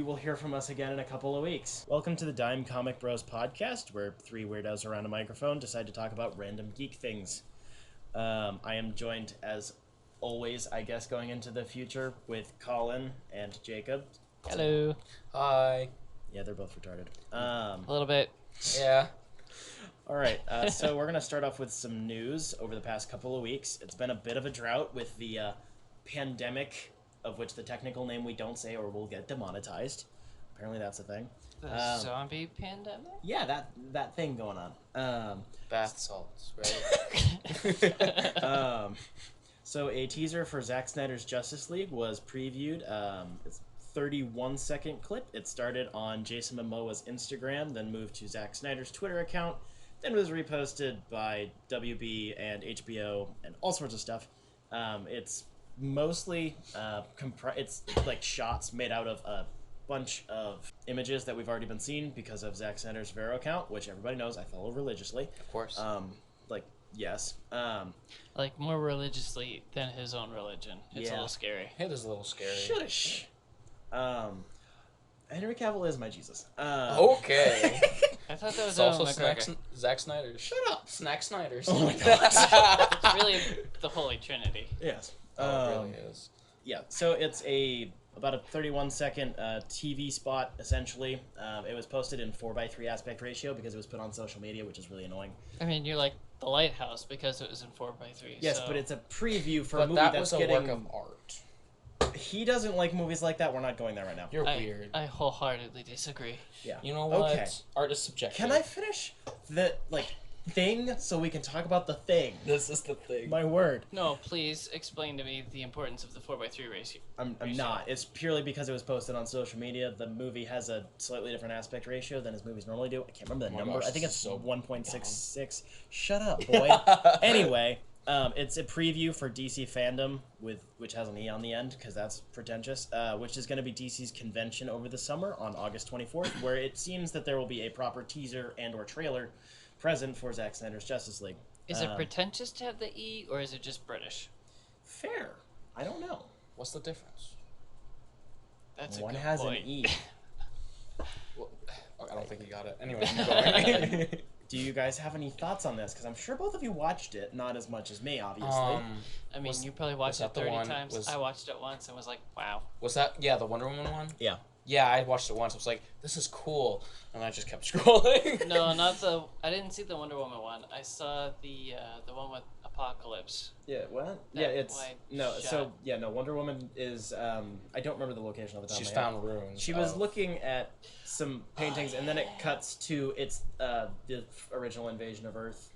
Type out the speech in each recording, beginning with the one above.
You will hear from us again in a couple of weeks. Welcome to the Dime Comic Bros podcast, where three weirdos around a microphone decide to talk about random geek things. I am joined, as always, I guess, going into the future, with Colin and Jacob. Hello. Hi. Yeah, they're both retarded. A little bit. Yeah. All right, so we're going to start off with some news over the past couple of weeks. It's been a bit of a drought with the pandemic, of which the technical name we don't say or we'll get demonetized. Apparently that's a thing. The zombie pandemic? Yeah, that thing going on. Bath salts, right? So a teaser for Zack Snyder's Justice League was previewed. It's a 31-second clip. It started on Jason Momoa's Instagram, then moved to Zack Snyder's Twitter account, then was reposted by WB and HBO and all sorts of stuff. It's mostly it's like shots made out of a bunch of images that we've already been seeing because of Zack Snyder's Vero account, which everybody knows I follow religiously. Of course. Yes. Like, more religiously than his own religion. It's a little scary. It is a little scary. Shush. Henry Cavill is my Jesus. Okay. I thought that was It's also McGregor. Zack Snyder. Shut up. Snack Snyders. Oh my gosh. It's really the Holy Trinity. Yes. It really is. Yeah, so it's about a 31-second TV spot, essentially. It was posted in 4:3 aspect ratio because it was put on social media, which is really annoying. I mean, you're like The Lighthouse because it was in 4:3. Yes, so... but it's a preview for a But movie that that's was a getting... work of art. He doesn't like movies like that. We're not going there right now. You're weird. I wholeheartedly disagree. Yeah. You know what? Okay. Art is subjective. Can I finish the, thing so we can talk about the thing? This is the thing. My word. No, please explain to me the importance of the 4:3 ratio. I'm not. It's purely because it was posted on social media. The movie has a slightly different aspect ratio than his movies normally do. I can't remember the number. gosh, I think it's so 1.66. Shut up, boy. Anyway, it's a preview for DC Fandom, which has an E on the end because that's pretentious, which is going to be DC's convention over the summer on August 24th, where it seems that there will be a proper teaser and or trailer present for Zack Snyder's Justice League. Is it pretentious to have the E, or is it just British? Fair. I don't know. What's the difference? That's a One good has point. an E. Well, I don't think you got it. Anyway, keep going. Do you guys have any thoughts on this? Because I'm sure both of you watched it, not as much as me, obviously. I mean, you probably watched it that the 30 one- times. I watched it once and was like, wow. Was that, the Wonder Woman one? Yeah. Yeah, I watched it once. I was like, this is cool. And I just kept scrolling. No, not the... I didn't see the Wonder Woman one. I saw the one with Apocalypse. Yeah, what? That Yeah, it's... wide No, shot. so, yeah, no, Wonder Woman is... I don't remember the location of the top She's of my head. found ruins. She was looking at some paintings, and then it cuts to the original invasion of Earth,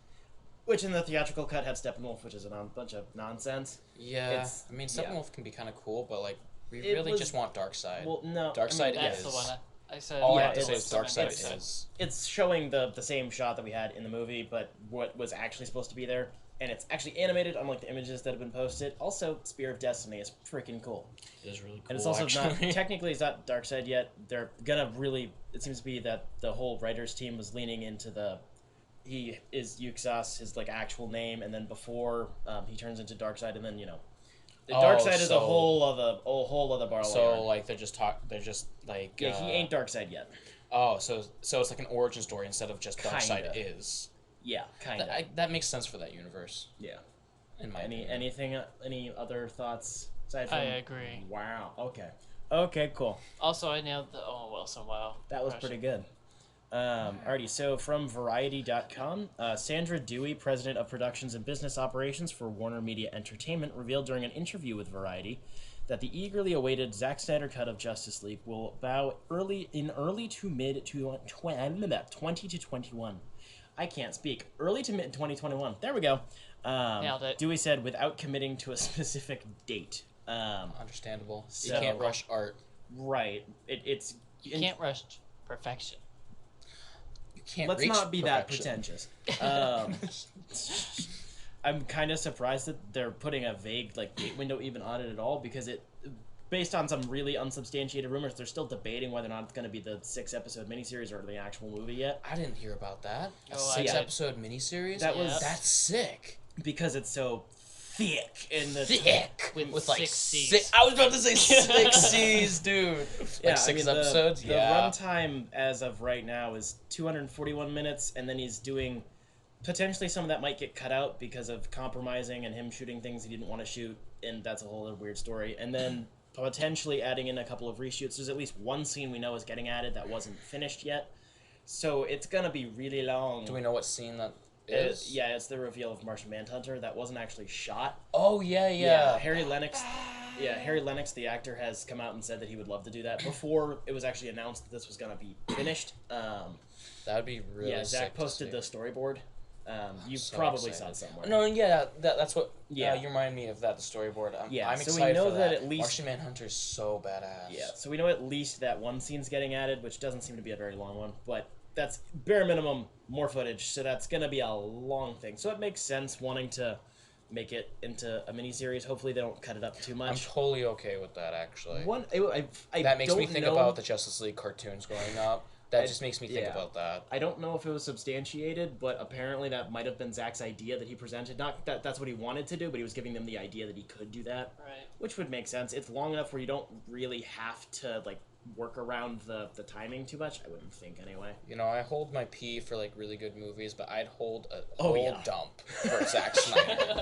which in the theatrical cut had Steppenwolf, which is a bunch of nonsense. Yeah, I mean, Steppenwolf can be kind of cool, but like we really just want Darkseid. Well, no, Darkseid That's is. the one I said. All I Yeah, have to say is it's- Darkseid is. it's showing the same shot that we had in the movie, but what was actually supposed to be there, and it's actually animated, unlike the images that have been posted. Also, Spear of Destiny is freaking cool. It is really cool. And it's also actually. not, technically it's not Darkseid yet. They're gonna really, it seems to be that the whole writers team was leaning into he is Yuxas, his actual name, and then before he turns into Darkseid, and then, Darkseid is a whole other bar. So like they're just like. Yeah, he ain't Darkseid yet. Oh, so it's like an origin story instead of just Darkseid Kinda. is. Yeah, kind of. That makes sense for that universe. Yeah. In my opinion. Any other thoughts aside from? I agree. Wow. Okay. Okay. Cool. Also, I nailed the Owen Wilson. Wow. That was pretty good. Alrighty, so from Variety.com, Sandra Dewey, President of Productions and Business Operations for Warner Media Entertainment, revealed during an interview with Variety that the eagerly awaited Zack Snyder cut of Justice League will bow early to mid 20 to 21. I can't speak. Early to mid 2021. There we go. Nailed it. Dewey said without committing to a specific date. Understandable. So- You can't rush art. Right. It's You can't rush perfection. You can't. Let's reach not be that perfection. pretentious. I'm kind of surprised that they're putting a vague date window even on it at all, because based on some really unsubstantiated rumors, they're still debating whether or not it's going to be the 6-episode miniseries or the actual movie yet. I didn't hear about that. A Oh, I 6-episode miniseries. That was Yeah. That's sick. because it's so thick in the thick with like 6 six. C's. I was about to say 6 C's, dude. Yeah, Like 6 the episodes. The Yeah. runtime as of right now is 241 minutes, and then he's doing potentially some of that might get cut out because of compromising and him shooting things he didn't want to shoot, and that's a whole other weird story. And then potentially adding in a couple of reshoots. There's at least one scene we know is getting added that wasn't finished yet, so it's gonna be really long. Do we know what scene that is? Yeah, it's the reveal of Martian Manhunter that wasn't actually shot. Oh yeah. Harry Lennox. Yeah, Harry Lennox, the actor, has come out and said that he would love to do that before it was actually announced that this was gonna be finished. That would be really. Yeah, Zach sick to posted see. the storyboard. You So probably excited. saw it somewhere. No, yeah, that's what. Yeah. You remind me of that. The storyboard. Yeah, I'm so we excited know for that that. at least- Martian Manhunter is so badass. Yeah, so we know at least that one scene's getting added, which doesn't seem to be a very long one, but that's bare minimum more footage, so that's gonna be a long thing. So it makes sense wanting to make it into a miniseries. Hopefully they don't cut it up too I'm much. totally okay with that actually. I That makes me don't think know- about the Justice League cartoons growing up. That just makes me think yeah. about that. I don't know if it was substantiated, but apparently that might have been Zach's idea that he presented. Not that that's what he wanted to do, but he was giving them the idea that he could do that, Right. which would make sense. It's long enough where you don't really have to like work around the timing too much. I wouldn't think anyway. You know, I hold my pee for like really good movies, but I'd hold a Oh, whole yeah. dump for Zack Snyder.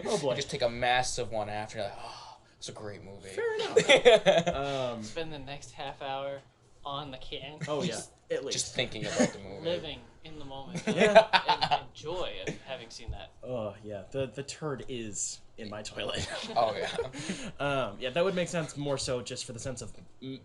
Oh boy. You just take a massive one after. You're like, oh, it's a great movie. Fair enough. Spend the next half hour on the can. Oh yeah, at least. Just thinking about the movie. Living in the moment. Yeah. And joy of having seen that. Oh yeah, the turd is in my toilet. Oh yeah. Yeah, that would make sense more so just for the sense of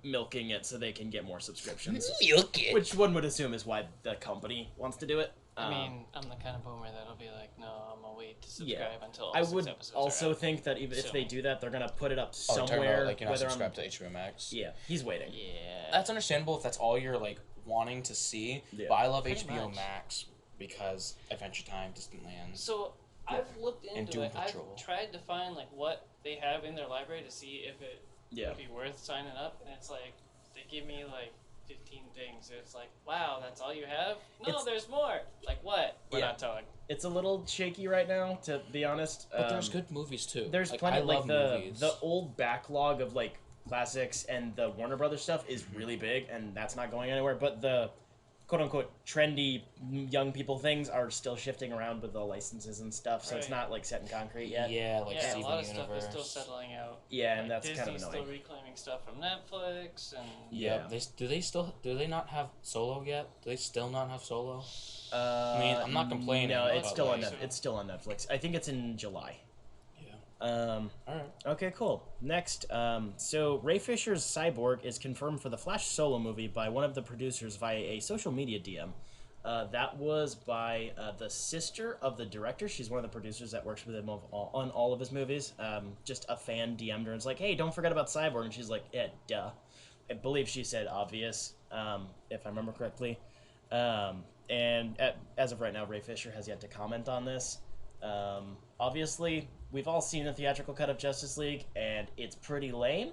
milking it so they can get more subscriptions. Milk it. Which one would assume is why the company wants to do it. I mean, I'm the kind of boomer that'll be like, no, I'm gonna wait to subscribe Yeah. until all I 6 would episodes also are out. think that even if So- they do that, they're gonna put it up Oh, you're talking somewhere. about, like, you're not whether subscribed to HBO Max? Yeah, he's waiting. Yeah. That's understandable if that's all you're, like, wanting to see. Yeah. But I love Pretty HBO much. Max because Adventure Time, Distant Lands. So I've looked into Doom it. Patrol. I've tried to find like what they have in their library to see if it Yeah. would be worth signing up, and it's like they give me like 15 things. It's like, wow, that's all you have? No, It's- there's more. Like what? We're Yeah. not telling. It's a little shaky right now, to be honest. But there's good movies, too. There's like, plenty. I Like love the movies. the old backlog of like classics and the Warner Brothers stuff is really big, and that's not going anywhere. But the quote unquote trendy young people things are still shifting around with the licenses and stuff, so it's Right. not like set in concrete yet. Yeah, like Yeah, a Steven lot of Universe. stuff is still settling out. Yeah, and Like, that's Disney's kind of annoying. still reclaiming stuff from Netflix, and Yeah. Do they not have Solo yet? Do they still not have Solo? I mean, I'm not complaining, No, but, it's still on like- it's still on Netflix. I think it's in July. Yeah. Alright. Okay, cool. Next, so Ray Fisher's Cyborg is confirmed for the Flash solo movie by one of the producers via a social media DM. That was by the sister of the director. She's one of the producers that works with him on all of his movies. Just a fan DM'd her and was like, hey, don't forget about Cyborg. And she's like, yeah, duh. I believe she said obvious, if I remember correctly. As of right now, Ray Fisher has yet to comment on this. Obviously, we've all seen the theatrical cut of Justice League, and it's pretty lame.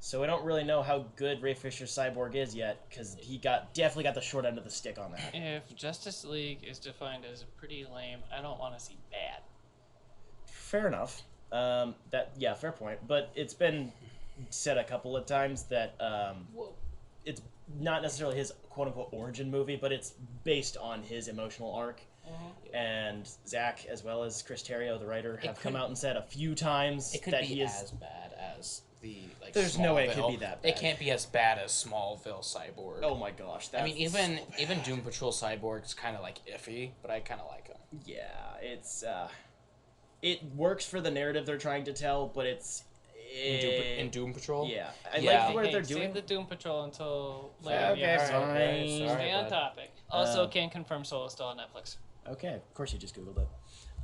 So we don't really know how good Ray Fisher's Cyborg is yet, because he definitely got the short end of the stick on that. if Justice League is defined as pretty lame, I don't want to see bad. Fair enough. Fair point. But it's been said a couple of times that Whoa. it's not necessarily his quote-unquote origin movie, but it's based on his emotional arc. And Zach, as well as Chris Terrio, the writer, have come out and said a few times It could that be he is... as bad as the like. There's no way it Smallville. could be that bad. It can't be as bad as Smallville Cyborg. Oh my gosh. I mean, that's even so even bad. Doom Patrol Cyborg's kind of like iffy, but I kind of like him. Yeah, it's... it works for the narrative they're trying to tell, but it's... In Doom Patrol. Yeah. I Yeah. like what Hey, they're save doing. the Doom Patrol until later. Okay, Yeah, fine. Sorry, Stay on bud. topic. Also, can confirm Solo still on Netflix. Okay, of course you just Googled it.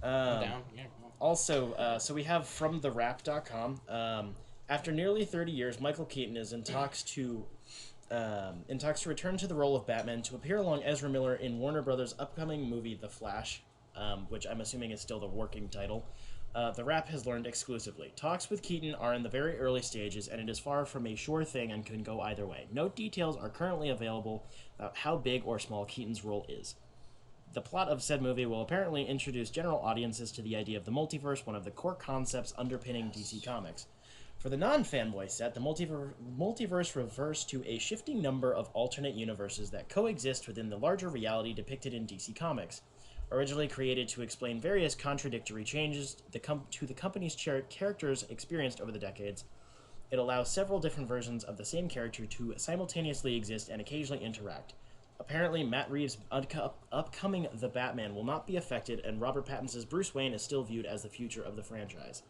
I'm down. Yeah. Also, so we have from therap.com. After nearly 30 years, Michael Keaton is in talks to return to the role of Batman to appear along Ezra Miller in Warner Brothers' upcoming movie The Flash, which I'm assuming is still the working title. The Wrap has learned exclusively. Talks with Keaton are in the very early stages, and it is far from a sure thing and can go either way. No details are currently available about how big or small Keaton's role is. The plot of said movie will apparently introduce general audiences to the idea of the multiverse, one of the core concepts underpinning DC Comics. For the non-fanboy set, the multiverse refers to a shifting number of alternate universes that coexist within the larger reality depicted in DC Comics. Originally created to explain various contradictory changes to the company's characters experienced over the decades, it allows several different versions of the same character to simultaneously exist and occasionally interact. Apparently, Matt Reeves' upcoming The Batman will not be affected, and Robert Pattinson's Bruce Wayne is still viewed as the future of the franchise.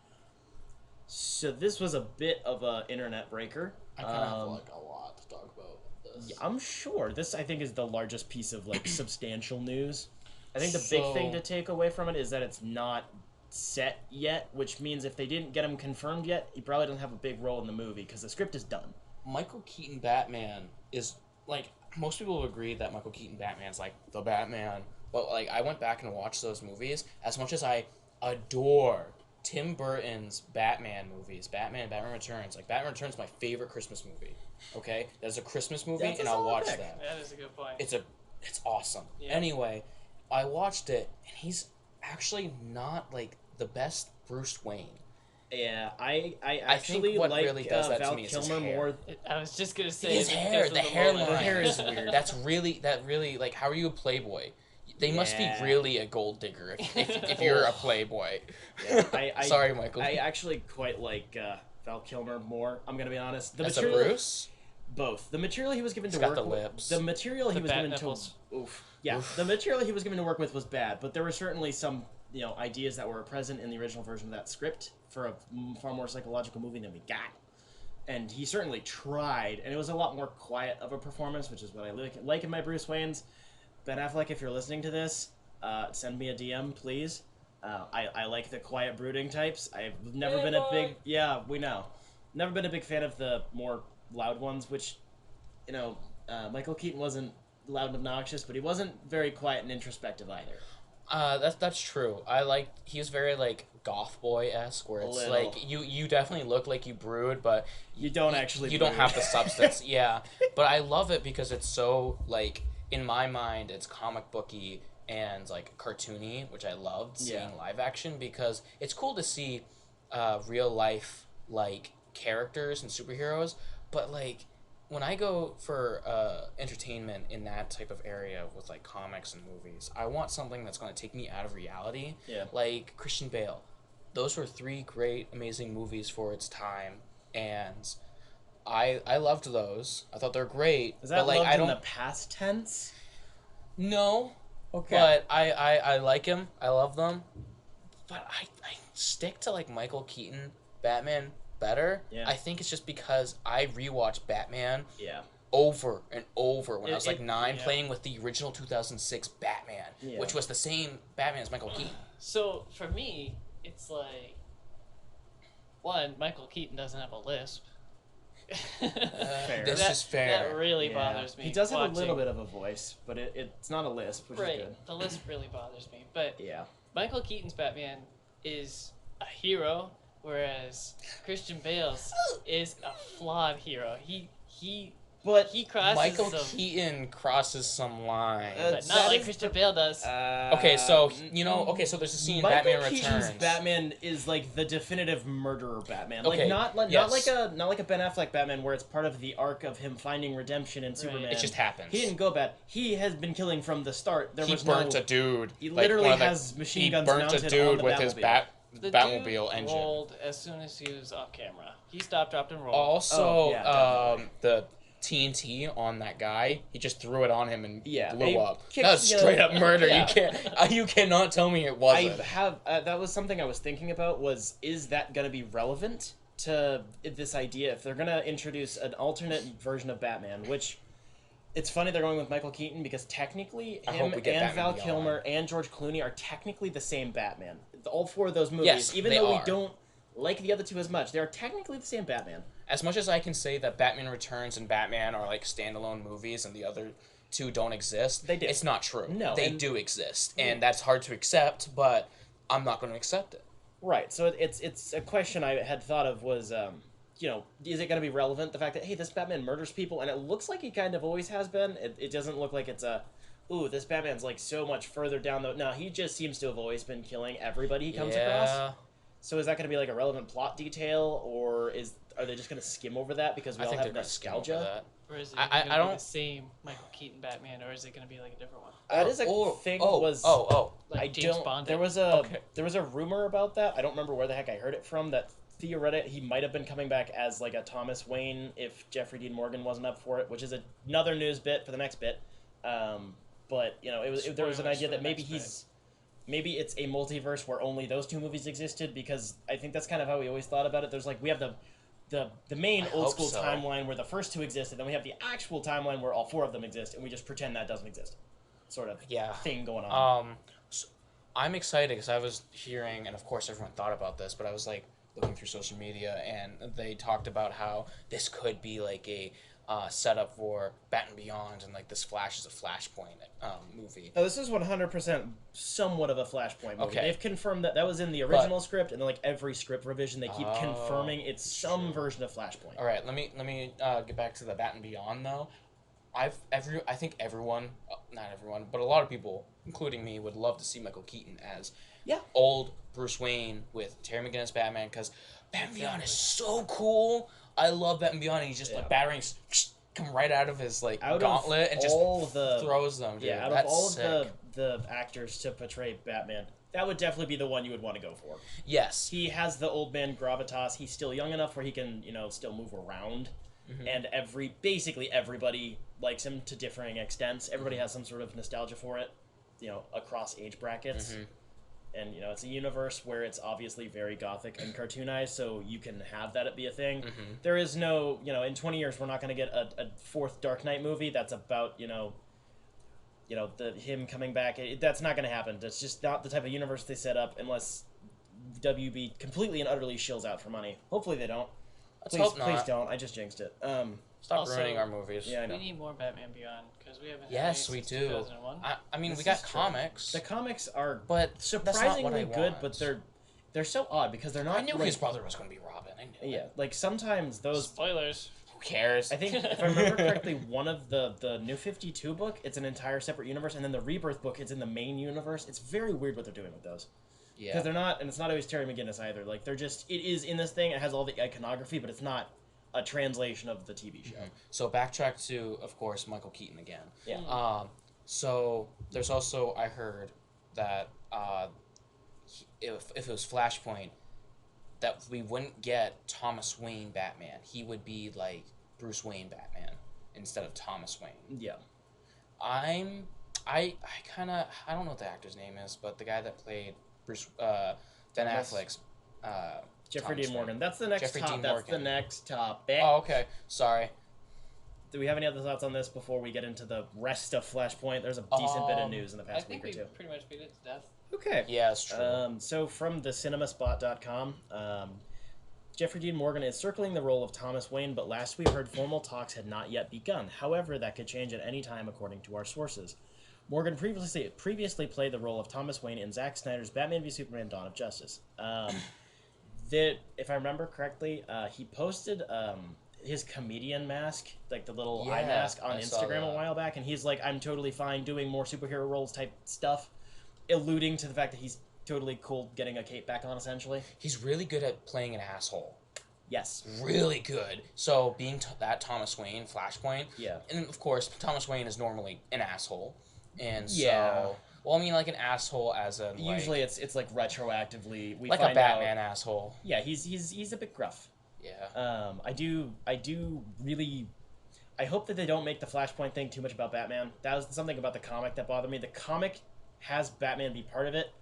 So this was a bit of an internet breaker. I kind of have like a lot to talk about this. Yeah, I'm sure. This, I think, is the largest piece of like substantial news. I think the big thing to take away from it is that it's not set yet, which means if they didn't get him confirmed yet, he probably doesn't have a big role in the movie because the script is done. Michael Keaton Batman is like, most people agree that Michael Keaton Batman's like the Batman, but like I went back and watched those movies. As much as I adore Tim Burton's Batman movies, Batman Returns, like Batman Returns is my favorite Christmas movie. Okay, that's a Christmas movie, and I'll watch that. That is a good point. It's awesome. Yeah. Anyway, I watched it, and he's actually not like the best Bruce Wayne. Yeah, I actually what like really does that Val to me is his Kilmer hair. more. I was just gonna say His hair, the hairline. The hair is weird. That really like, how are you a playboy? They must be really a gold digger if you're a playboy. Yeah, Sorry, Michael. I actually quite like Val Kilmer more. I'm gonna be honest. The That's material, a Bruce. Both the material he was given to He's work got the with, lips. the material he The was bat given nipples. to, the material he was given to work with was bad, but there were certainly some ideas that were present in the original version of that script for a far more psychological movie than we got. And he certainly tried, and it was a lot more quiet of a performance, which is what I like in my Bruce Waynes. Ben Affleck, if you're listening to this, send me a DM, please. I like the quiet brooding types. I've never been a big... Yeah, we know. Never been a big fan of the more loud ones, which, Michael Keaton wasn't loud and obnoxious, but he wasn't very quiet and introspective either. That's true. He was very like goth boy-esque, where it's like you definitely look like you brood, but you don't actually. You brood. don't have the substance. Yeah, but I love it because it's so like, in my mind, it's comic booky and like cartoony, which I loved seeing live action, because it's cool to see real life like characters and superheroes, but like, when I go for entertainment in that type of area with like comics and movies, I want something that's going to take me out of reality. Yeah. Like Christian Bale. Those were 3 great, amazing movies for its time, and I loved those. I thought they're great. Is that but, like, loved in the past tense? No. Okay. But I like him. I love them. But I stick to like Michael Keaton Batman better. Yeah. I think it's just because I rewatched Batman Yeah. over and over when I was like 9, yeah. playing with the original 2006 Batman, which was the same Batman as Michael Keaton. So for me, it's like, one, Michael Keaton doesn't have a lisp. Fair. This is fair. That really bothers me. He does have watching. a little bit of a voice, but it's not a lisp, which is good. The lisp really bothers me. But Yeah. Michael Keaton's Batman is a hero, whereas Christian Bale's is a flawed hero. He crosses Michael some, Keaton crosses some lines. but not like Christian Bale does. Okay, so so there's a scene in Michael Batman Keaton's Returns. Batman is like the definitive murderer Batman. Okay, Like not yes. like a Ben Affleck Batman where it's part of the arc of him finding redemption in Superman. It just happens. He didn't go bad. He has been killing from the start. He burnt a dude. He like, literally one of the- has machine guns He burnt mounted a dude on the with his Batmobile. The Batmobile dude engine. rolled as soon as he was off camera. He stopped, dropped, and rolled. Also, definitely. the TNT on that guy, he just threw it on him and blew they up. kicked That was the- straight up murder. Yeah. You cannot tell me it wasn't. I have that was something I was thinking about. Is that going to be relevant to this idea if they're going to introduce an alternate version of Batman? Which it's funny they're going with Michael Keaton because technically I him hope we get and Batman Val Beyond. Kilmer and George Clooney are technically the same Batman. All 4 of those movies, Yes, even they though are. we don't like the other 2 as much, they are technically the same Batman. As much as I can say that Batman Returns and Batman are like standalone movies and the other 2 don't exist, They do. It's not true. No, They and- do exist, and that's hard to accept, but I'm not going to accept it. Right. So it's a question I had thought of was, is it going to be relevant? The fact that, hey, this Batman murders people, and it looks like he kind of always has been. It doesn't look like it's a ooh, this Batman's like so much further down the. No, he just seems to have always been killing everybody he comes across. So is that going to be like a relevant plot detail, or are they just going to skim over that because we all have nostalgia? Or is it going to be the same Michael Keaton Batman, or is it going to be like a different one? That is a thing. Like James Bond. There was a rumor about that. I don't remember where the heck I heard it from. That theoretically he might have been coming back as like a Thomas Wayne if Jeffrey Dean Morgan wasn't up for it, which is another news bit for the next bit. But you know, there was an idea that maybe it's a multiverse where only those two movies existed, because I think that's kind of how we always thought about it. There's like we have the main old school timeline where the first two existed, then we have the actual timeline where all four of them exist, and we just pretend that doesn't exist, sort of thing going on. So I'm excited because I was hearing, and of course everyone thought about this, but I was like looking through social media, and they talked about how this could be like a setup for Batman Beyond, and like this Flash is a Flashpoint movie. Oh, this is 100% somewhat of a Flashpoint movie. Okay. They've confirmed that was in the original script, and then like every script revision, they keep confirming it's some version of Flashpoint. All right, let me get back to the Batman Beyond though. I think everyone, not everyone, but a lot of people, including me, would love to see Michael Keaton as old Bruce Wayne with Terry McGinnis Batman, because Batman Beyond is so cool. I love Batman Beyond, and he's just like batterings come right out of his like gauntlet and just throws them. Dude. Yeah, out of all of the actors to portray Batman, that would definitely be the one you would want to go for. Yes, he has the old man gravitas. He's still young enough where he can, you know, still move around, and basically everybody likes him to differing extents. Everybody has some sort of nostalgia for it, you know, across age brackets. And, you know, it's a universe where it's obviously very gothic and cartoonized, so you can have that be a thing. There is no, you know, in 20 years we're not going to get a fourth Dark Knight movie that's about, you know, him coming back. That's not going to happen. That's just not the type of universe they set up unless WB completely and utterly shills out for money. Hopefully they don't. Please don't. I just jinxed it. Stop ruining our movies. Yeah, I know. We need more Batman Beyond, because we haven't. Yes, we do. 2001. I mean, we got comics. The comics are surprisingly good, but they're so odd because they're not. I knew his brother was going to be Robin. I knew. Yeah, like sometimes those spoilers. Who cares? I think if I remember correctly, one of the New 52 book, it's an entire separate universe, and then the Rebirth book, it's in the main universe. It's very weird what they're doing with those. Yeah. Because they're not, and it's not always Terry McGinnis either. Like it is in this thing. It has all the iconography, but it's not a translation of the TV show. So backtrack to, of course, Michael Keaton again. Yeah. So there's also, I heard that if it was Flashpoint, that we wouldn't get Thomas Wayne Batman. He would be like Bruce Wayne Batman instead of Thomas Wayne. Yeah. I don't know what the actor's name is, but the guy that played Bruce Ben Affleck's Jeffrey Dean Morgan. That's the next topic. That's the next topic. Oh, okay. Sorry. Do we have any other thoughts on this before we get into the rest of Flashpoint? There's a decent bit of news in the past week or two. I think we pretty much beat it to death. Okay. Yeah, it's true. So from thecinemasspot.com, Jeffrey Dean Morgan is circling the role of Thomas Wayne, but last we heard formal talks had not yet begun. However, that could change at any time according to our sources. Morgan previously played the role of Thomas Wayne in Zack Snyder's Batman v Superman: Dawn of Justice. If I remember correctly, he posted his comedian mask, like the little eye mask, on Instagram a while back, and he's like, I'm totally fine doing more superhero roles type stuff, alluding to the fact that he's totally cool getting a cape back on, essentially. He's really good at playing an asshole. Yes. Really good. So being that Thomas Wayne, Flashpoint, and of course, Thomas Wayne is normally an asshole, and so... Well, I mean, like an asshole as a usually it's like retroactively we like find a Batman asshole. Yeah, he's a bit gruff. Yeah. I do really. I hope that they don't make the Flashpoint thing too much about Batman. That was something about the comic that bothered me. The comic has Batman be part of it,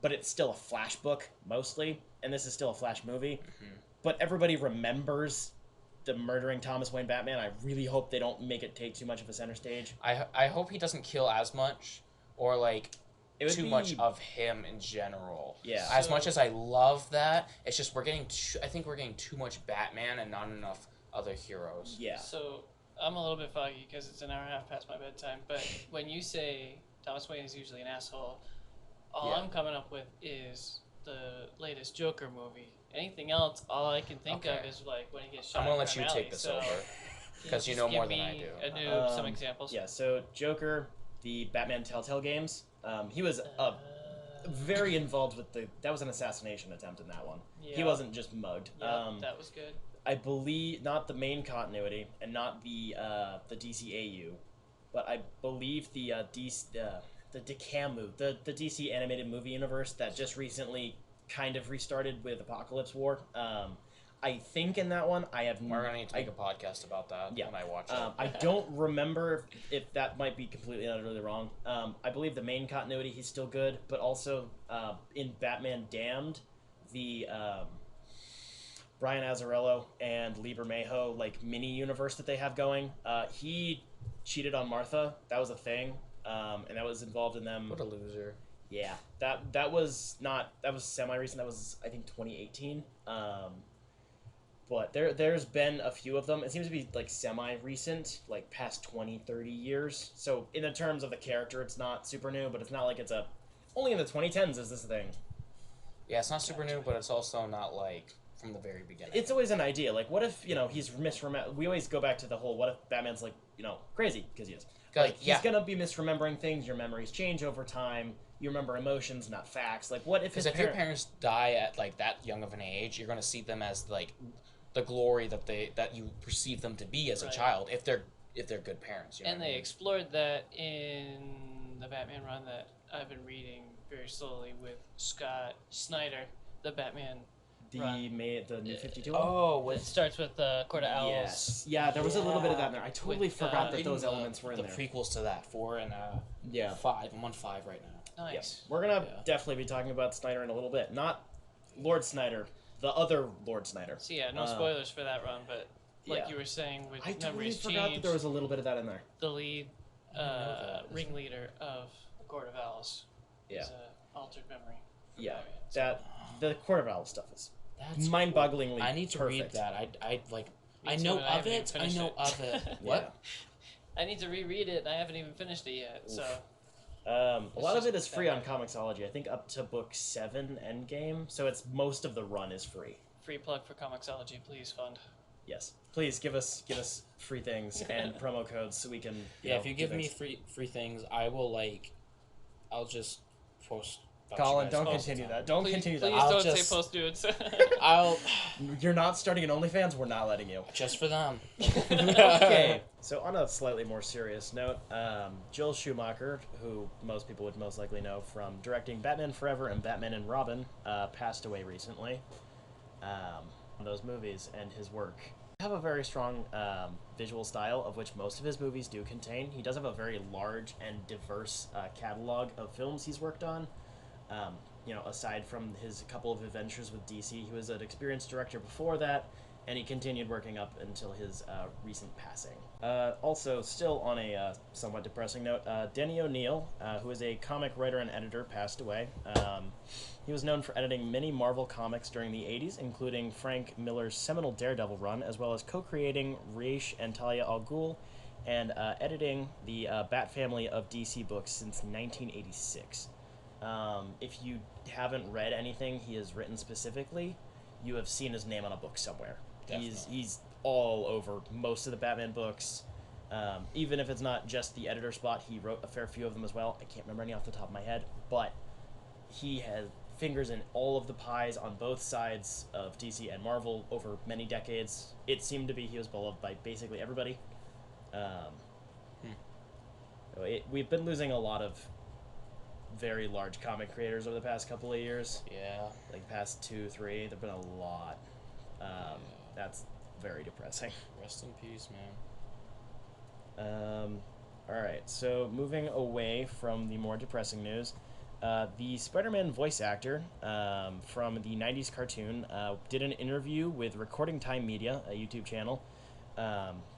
but it's still a Flash book mostly, and this is still a Flash movie. But everybody remembers the murdering Thomas Wayne Batman. I really hope they don't make it take too much of a center stage. I hope he doesn't kill as much. Or, like, too much of him in general. Yeah. As much as I love that, it's just I think we're getting too much Batman and not enough other heroes. Yeah. So, I'm a little bit foggy because it's an hour and a half past my bedtime, but when you say Thomas Wayne is usually an asshole, all I'm coming up with is the latest Joker movie. Anything else, all I can think of is, like, when he gets shot. I'm going to let you take this over, because you know more than I do. Some examples. Yeah, so Joker... the Batman Telltale games. He was very involved with that was an assassination attempt in that one. Yeah. He wasn't just mugged. That was good. I believe not the main continuity and not the DCAU, but I believe the DCAMU, the DC animated movie universe that just recently kind of restarted with Apocalypse War. I think in that one I have. We're gonna need to make a podcast about that when I watch it. I don't remember if that might be completely and utterly wrong. I believe the main continuity he's still good, but also in Batman Damned, the Brian Azzarello and Lieber Mayhew like mini universe that they have going. He cheated on Martha. That was a thing, and that was involved in them. What a loser. Yeah, that was semi recent. That was I think 2018. But there's been a few of them. It seems to be like semi-recent, like past 20, 30 years. So in the terms of the character, it's not super new, but it's not like it's only in the 2010s is this thing. Yeah, it's not super new, but it's also not like from the very beginning. It's always an idea. Like, what if, he's misremembered? We always go back to the whole, what if Batman's like, crazy, because he is. Like, he's going to be misremembering things. Your memories change over time. You remember emotions, not facts. Like, what if his your parents die at like that young of an age, you're going to see them as like the glory that you perceive them to be as a child if they're good parents. And they explored that in the Batman run that I've been reading very slowly with Scott Snyder, the Batman run. The New 52 one? Oh, it starts with Court of Owls. Yes. Yeah, there was a little bit of that in there. I totally forgot that those elements were in there. The prequels to that, 4 and 5. I'm on 5 right now. Nice. Yeah. We're going to definitely be talking about Snyder in a little bit. Not Lord Snyder. The other Lord Snyder. So no spoilers for that run, but like you were saying, with I totally memories forgot changed, that there was a little bit of that in there. The lead ringleader of the Court of Owls is an altered memory. Yeah, the Court of Owls stuff is mind-bogglingly. I need to perfect. read that. I know of it. I know of it. What? I need to reread it, and I haven't even finished it yet. Oof. So. A lot of it is free on Comixology. I think up to book 7 Endgame. So most of the run is free. Free plug for Comixology, please fund. Yes, please give us free things and promo codes so we can. If you give me free things, I'll just post. Colin, don't continue that. Don't continue that. Please don't say post dudes. You're not starting an OnlyFans. We're not letting you. Just for them. Okay. So on a slightly more serious note, Joel Schumacher, who most people would most likely know from directing Batman Forever and Batman and Robin, passed away recently. Those movies and his work have a very strong visual style, of which most of his movies do contain. He does have a very large and diverse catalog of films he's worked on. Aside from his couple of adventures with DC, he was an experienced director before that, and he continued working up until his recent passing. Also, still on a somewhat depressing note, Denny O'Neil, who is a comic writer and editor, passed away. He was known for editing many Marvel comics during the 80s, including Frank Miller's seminal Daredevil run, as well as co-creating Ra's and Talia al Ghul, and editing the Bat family of DC books since 1986. If you haven't read anything he has written specifically, you have seen his name on a book somewhere. He's all over most of the Batman books. Even if it's not just the editor spot, he wrote a fair few of them as well. I can't remember any off the top of my head, but he has fingers in all of the pies on both sides of DC and Marvel over many decades. It seemed to be he was beloved by basically everybody. We've been losing a lot of very large comic creators over the past couple of years. Yeah. Like past 2, 3, there've been a lot. That's very depressing. Rest in peace, man. Alright, so moving away from the more depressing news, the Spider-Man voice actor from the 90s cartoon did an interview with Recording Time Media, a YouTube channel.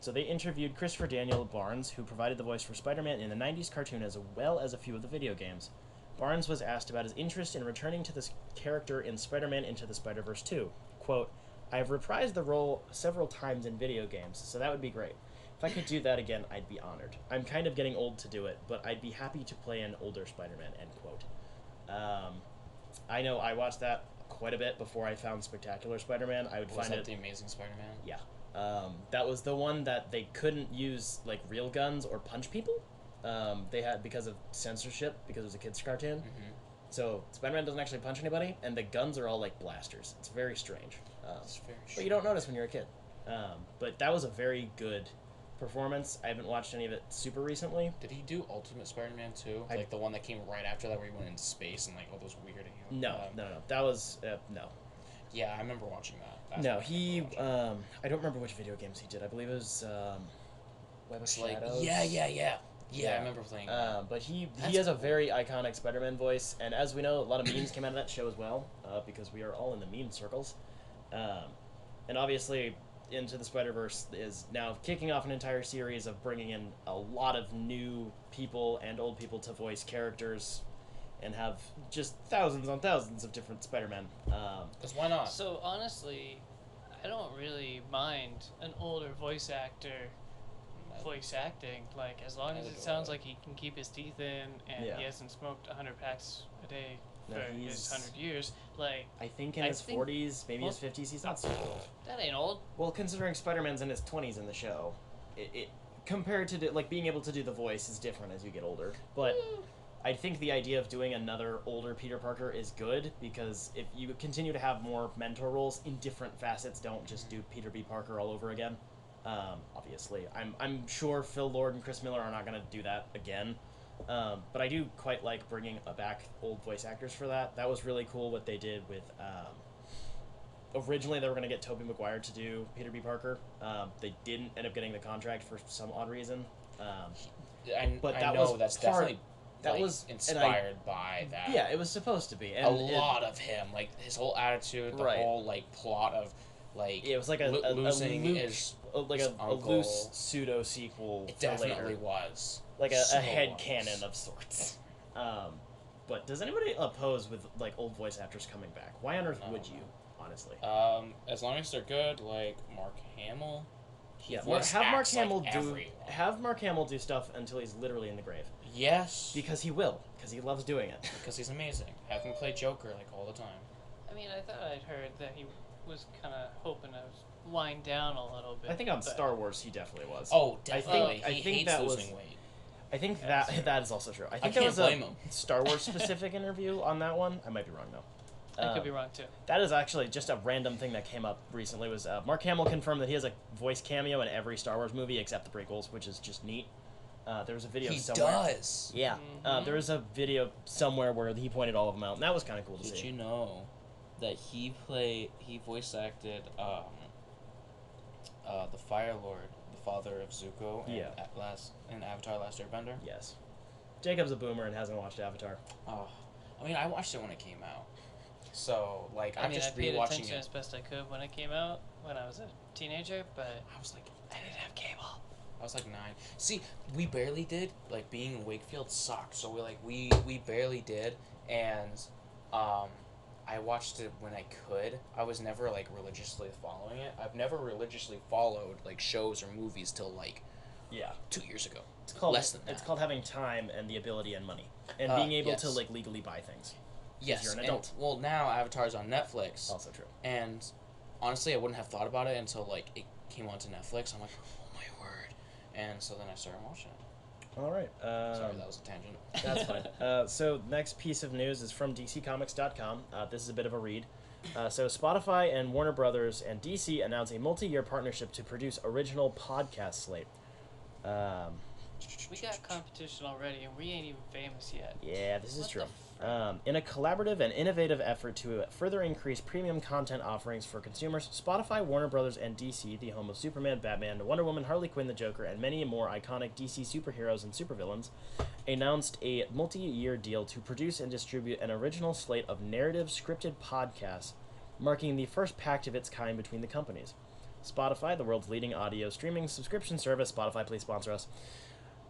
So they interviewed Christopher Daniel Barnes, who provided the voice for Spider-Man in the 90s cartoon as well as a few of the video games. Barnes was asked about his interest in returning to this character in Spider-Man Into the Spider-Verse 2. Quote, "I have reprised the role several times in video games, so that would be great. If I could do that again, I'd be honored. I'm kind of getting old to do it, but I'd be happy to play an older Spider-Man," end quote. I know I watched that quite a bit before I found Spectacular Spider-Man. I would find it... the Amazing Spider-Man? Yeah. That was the one that they couldn't use, like, real guns or punch people? They had because of censorship, because it was a kids' cartoon. Mm-hmm. So Spider-Man doesn't actually punch anybody, and the guns are all like blasters. It's very strange. It's very But you don't notice when you're a kid. But that was a very good performance. I haven't watched any of it super recently. Did he do Ultimate Spider-Man 2? Like the one that came right after that where he went into space and like all those weird... No. That was... no. Yeah, I remember watching that. No, he... I don't remember which video games he did. I believe it was Web of Shadows. Yeah, I remember playing that. But he has a very iconic Spider-Man voice, and as we know, a lot of memes came out of that show as well, because we are all in the meme circles. And obviously, Into the Spider-Verse is now kicking off an entire series of bringing in a lot of new people and old people to voice characters, and have just thousands on thousands of different Spider-Men. Because why not? So honestly, I don't really mind an older voice actor voice acting, like as long as it sounds like he can keep his teeth in and he hasn't smoked 100 packs a day for his 100 years. Like I think in his 40s, maybe his 50s, he's not so old. That ain't old. Well, considering Spider-Man's in his 20s in the show, it compared to like being able to do the voice is different as you get older. But I think the idea of doing another older Peter Parker is good, because if you continue to have more mentor roles in different facets, don't just do Peter B. Parker all over again. Obviously, I'm sure Phil Lord and Chris Miller are not going to do that again, but I do quite like bringing back old voice actors for that. That was really cool what they did with. Originally, they were going to get Tobey Maguire to do Peter B. Parker. They didn't end up getting the contract for some odd reason. But I know that's definitely that was inspired by that. Yeah, it was supposed to be. And a lot of him, like his whole attitude, the whole like plot of. Like it was like a losing his like a loose pseudo sequel. It definitely was like a head canon of sorts. But does anybody oppose with like old voice actors coming back? Why on earth would you, honestly? As long as they're good, like Mark Hamill. Yeah, have Mark Hamill do stuff until he's literally in the grave. Yes, because he will, because he loves doing it. Because he's amazing. Have him play Joker like all the time. I mean, I thought I'd heard that he was kind of hoping to wind down a little bit. I think on Star Wars he definitely was. Oh, definitely. I think that was. Weight. I think that is also true. I think I that was blame him. Star Wars specific interview on that one. I might be wrong though. I could be wrong too. That is actually just a random thing that came up recently. Was Mark Hamill confirmed that he has a voice cameo in every Star Wars movie except the prequels, which is just neat. There was a video somewhere. He does. Yeah. There was a video somewhere where he pointed all of them out, and that was kind of cool to see. Did you know that he voice acted the Fire Lord, the father of Zuko in Avatar: Last Airbender? Yes. Jacob's a boomer and hasn't watched Avatar. Oh, I mean, I watched it when it came out. So, like, I just paid rewatching attention as best I could when it came out when I was a teenager, but I was like, I didn't have cable. I was like 9. See, we barely did. Like, being in Wakefield sucked. So we barely did, and I watched it when I could. I was never like religiously following it. I've never religiously followed like shows or movies till like 2 years ago. It's called less than that. It's called having time and the ability and money and being able to like legally buy things. Yes, you're an adult. And, well, now Avatar's on Netflix. Also true. And honestly, I wouldn't have thought about it until like it came onto Netflix. I'm like, oh my word! And so then I started watching it. All right. Sorry, that was a tangent. That's fine. So next piece of news is from DCComics.com. This is a bit of a read. So Spotify and Warner Brothers and DC announce a multi-year partnership to produce original podcast slate. We got competition already, and we ain't even famous yet. Yeah, this is true. In a collaborative and innovative effort to further increase premium content offerings for consumers, Spotify, Warner Brothers, and DC, the home of Superman, Batman, Wonder Woman, Harley Quinn, the Joker, and many more iconic DC superheroes and supervillains, announced a multi-year deal to produce and distribute an original slate of narrative scripted podcasts, marking the first pact of its kind between the companies. Spotify, the world's leading audio streaming subscription service, Spotify, please sponsor us,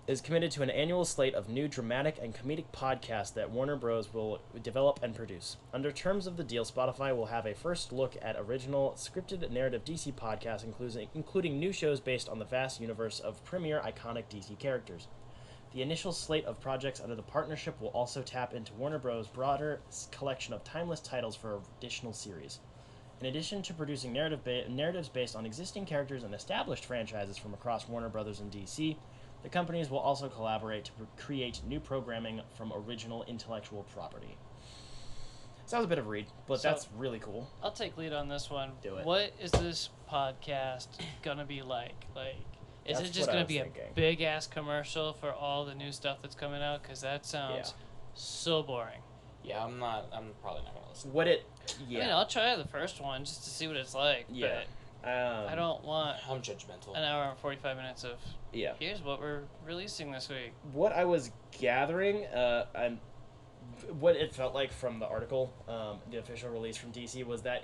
is committed to an annual slate of new dramatic and comedic podcasts that Warner Bros. Will develop and produce. Under terms of the deal, Spotify will have a first look at original scripted narrative DC podcasts, including new shows based on the vast universe of premier iconic DC characters. The initial slate of projects under the partnership will also tap into Warner Bros. Broader collection of timeless titles for additional series. In addition to producing narratives based on existing characters and established franchises from across Warner Brothers and DC, The companies will also collaborate to create new programming from original intellectual property. Sounds a bit of a read, but So- that's really cool. I'll take lead on this one. Do it. What is this podcast gonna be like? Is That's it just what I gonna was be thinking. a big ass commercial for all the new stuff that's coming out? Because that sounds so boring. Yeah, I'm probably not gonna listen. What it, I mean, I'll try the first one just to see what it's like. Yeah. But I don't want I'm judgmental. an hour and 45 minutes of Yeah. here's what we're releasing this week. What I was gathering, what it felt like from the article, the official release from DC, was that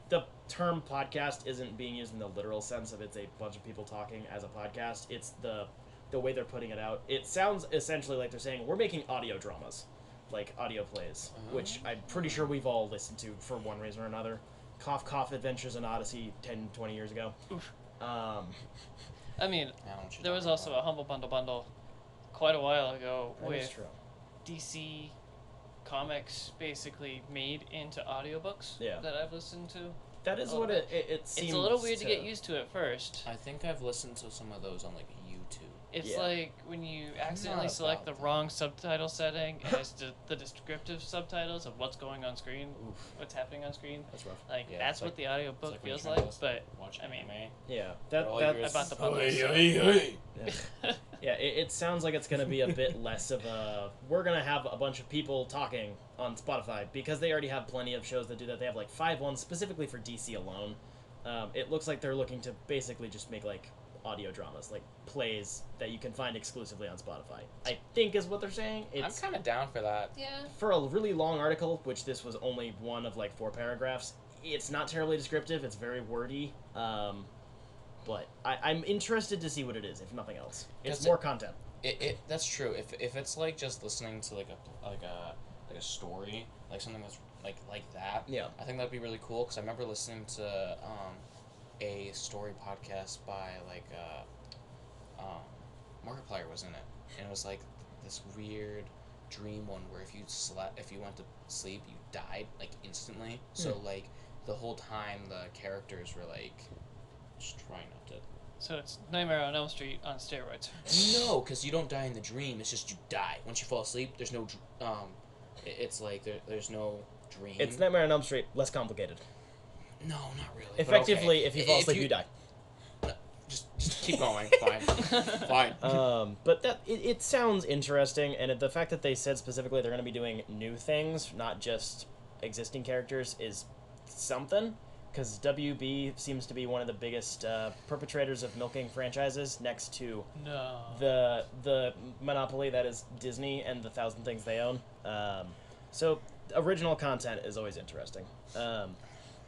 the term podcast isn't being used in the literal sense of it's a bunch of people talking as a podcast. It's the way they're putting it out. It sounds essentially like they're saying we're making audio dramas, like audio plays, which I'm pretty sure we've all listened to for one reason or another. Cough, Cough, Adventures in Odyssey 10, 20 years ago. Oof. Um, I mean, I don't know what you're there was talking also about. a Humble Bundle quite a while ago that is with true. DC comics basically made into audiobooks Yeah. that I've listened to. That is Oh, what it seems. It's a little weird to get used to at first. I think I've listened to some of those on like YouTube. It's Yeah. like when you accidentally not select the about that. wrong subtitle setting as to the descriptive subtitles of what's going on screen, Oof, what's happening on screen. that's rough. Like Yeah, that's it's what like- the audiobook It's when you're feels trying to like, listen- but watch I mean, anime. Yeah, All that you hear is, about the bundles. "Hey." yeah, it sounds like it's going to be a bit less of a. We're going to have a bunch of people talking on Spotify because they already have plenty of shows that do that. They have like 5 ones specifically for DC alone. It looks like they're looking to basically just make like audio dramas, like plays that you can find exclusively on Spotify. I think is what they're saying. I'm It's kind of down for that. yeah. for a really long article, which this was only one of like 4 paragraphs. It's not terribly descriptive. It's very wordy. But I'm interested to see what it is, if nothing else. It's Does more content. That's true. If it's like just listening to like a story, like something that's like that, Yeah. I think that'd be really cool. Because I remember listening to a story podcast by Markiplier was in it, and it was like this weird dream one where if you went to sleep, you died like instantly. So like the whole time the characters were like just trying not to. So it's Nightmare on Elm Street on steroids. No, because you don't die in the dream. It's just you die. Once you fall asleep, there's no. It's like there's no dream. It's Nightmare on Elm Street, less complicated. No, not really. but Effectively, okay. if you fall asleep, you die. Just keep going. Fine. Fine. But it sounds interesting, and the fact that they said specifically they're going to be doing new things, not just existing characters, is something. Because WB seems to be one of the biggest perpetrators of milking franchises, next to No. the monopoly that is Disney and the 1,000 things they own. So original content is always interesting.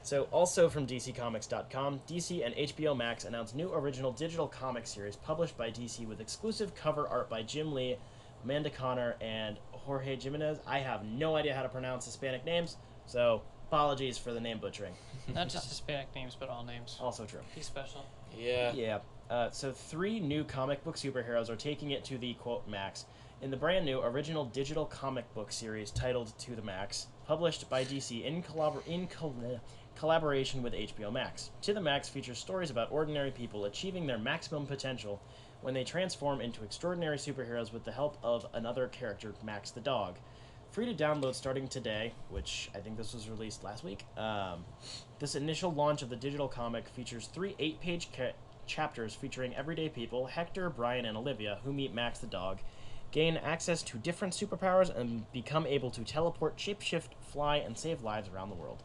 So also from DCComics.com, DC and HBO Max announced new original digital comic series published by DC with exclusive cover art by Jim Lee, Amanda Connor, and Jorge Jimenez. I have no idea how to pronounce Hispanic names, so apologies for the name butchering. Not just Hispanic names, but all names. Also true. He's special. Yeah. Yeah. So 3 new comic book superheroes are taking it to the, quote, max in the brand new original digital comic book series titled To the Max, published by DC in collaboration with HBO Max. To the Max features stories about ordinary people achieving their maximum potential when they transform into extraordinary superheroes with the help of another character, Max the dog. Free to download starting today, which I think this was released last week. This initial launch of the digital comic features 3 8-page chapters featuring everyday people, Hector, Brian, and Olivia, who meet Max the dog, gain access to different superpowers, and become able to teleport, shapeshift, fly, and save lives around the world.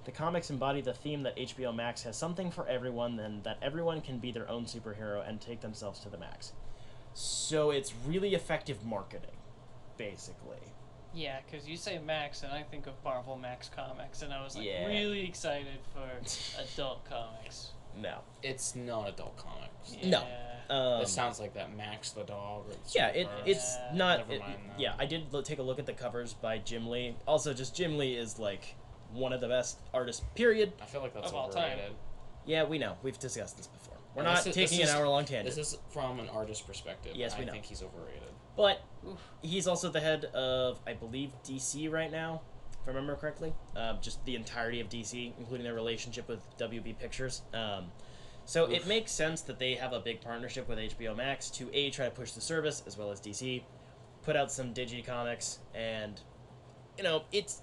The comics embody the theme that HBO Max has something for everyone, and that everyone can be their own superhero and take themselves to the max. So it's really effective marketing, basically. Yeah, because you say Max, and I think of Marvel Max Comics, and I was like Yeah. really excited for adult comics. No. It's not adult comics. Yeah. No. It sounds like that Max the dog. Or the Yeah, Superbird. it's Yeah, not. never mind that. Yeah, I did take a look at the covers by Jim Lee. Also, just Jim Lee is like one of the best artists. Period. I feel like that's Of all time. overrated. Yeah, we know. We've discussed this before. We're And not this taking is- an hour-long tangent. This is from an artist perspective. Yes, we I know. think he's overrated. But Oof. he's also the head of, I believe, DC right now, if I remember correctly. Just the entirety of DC, including their relationship with WB Pictures. So Oof. it makes sense that they have a big partnership with HBO Max to A, try to push the service, as well as DC, put out some digi comics, and, it's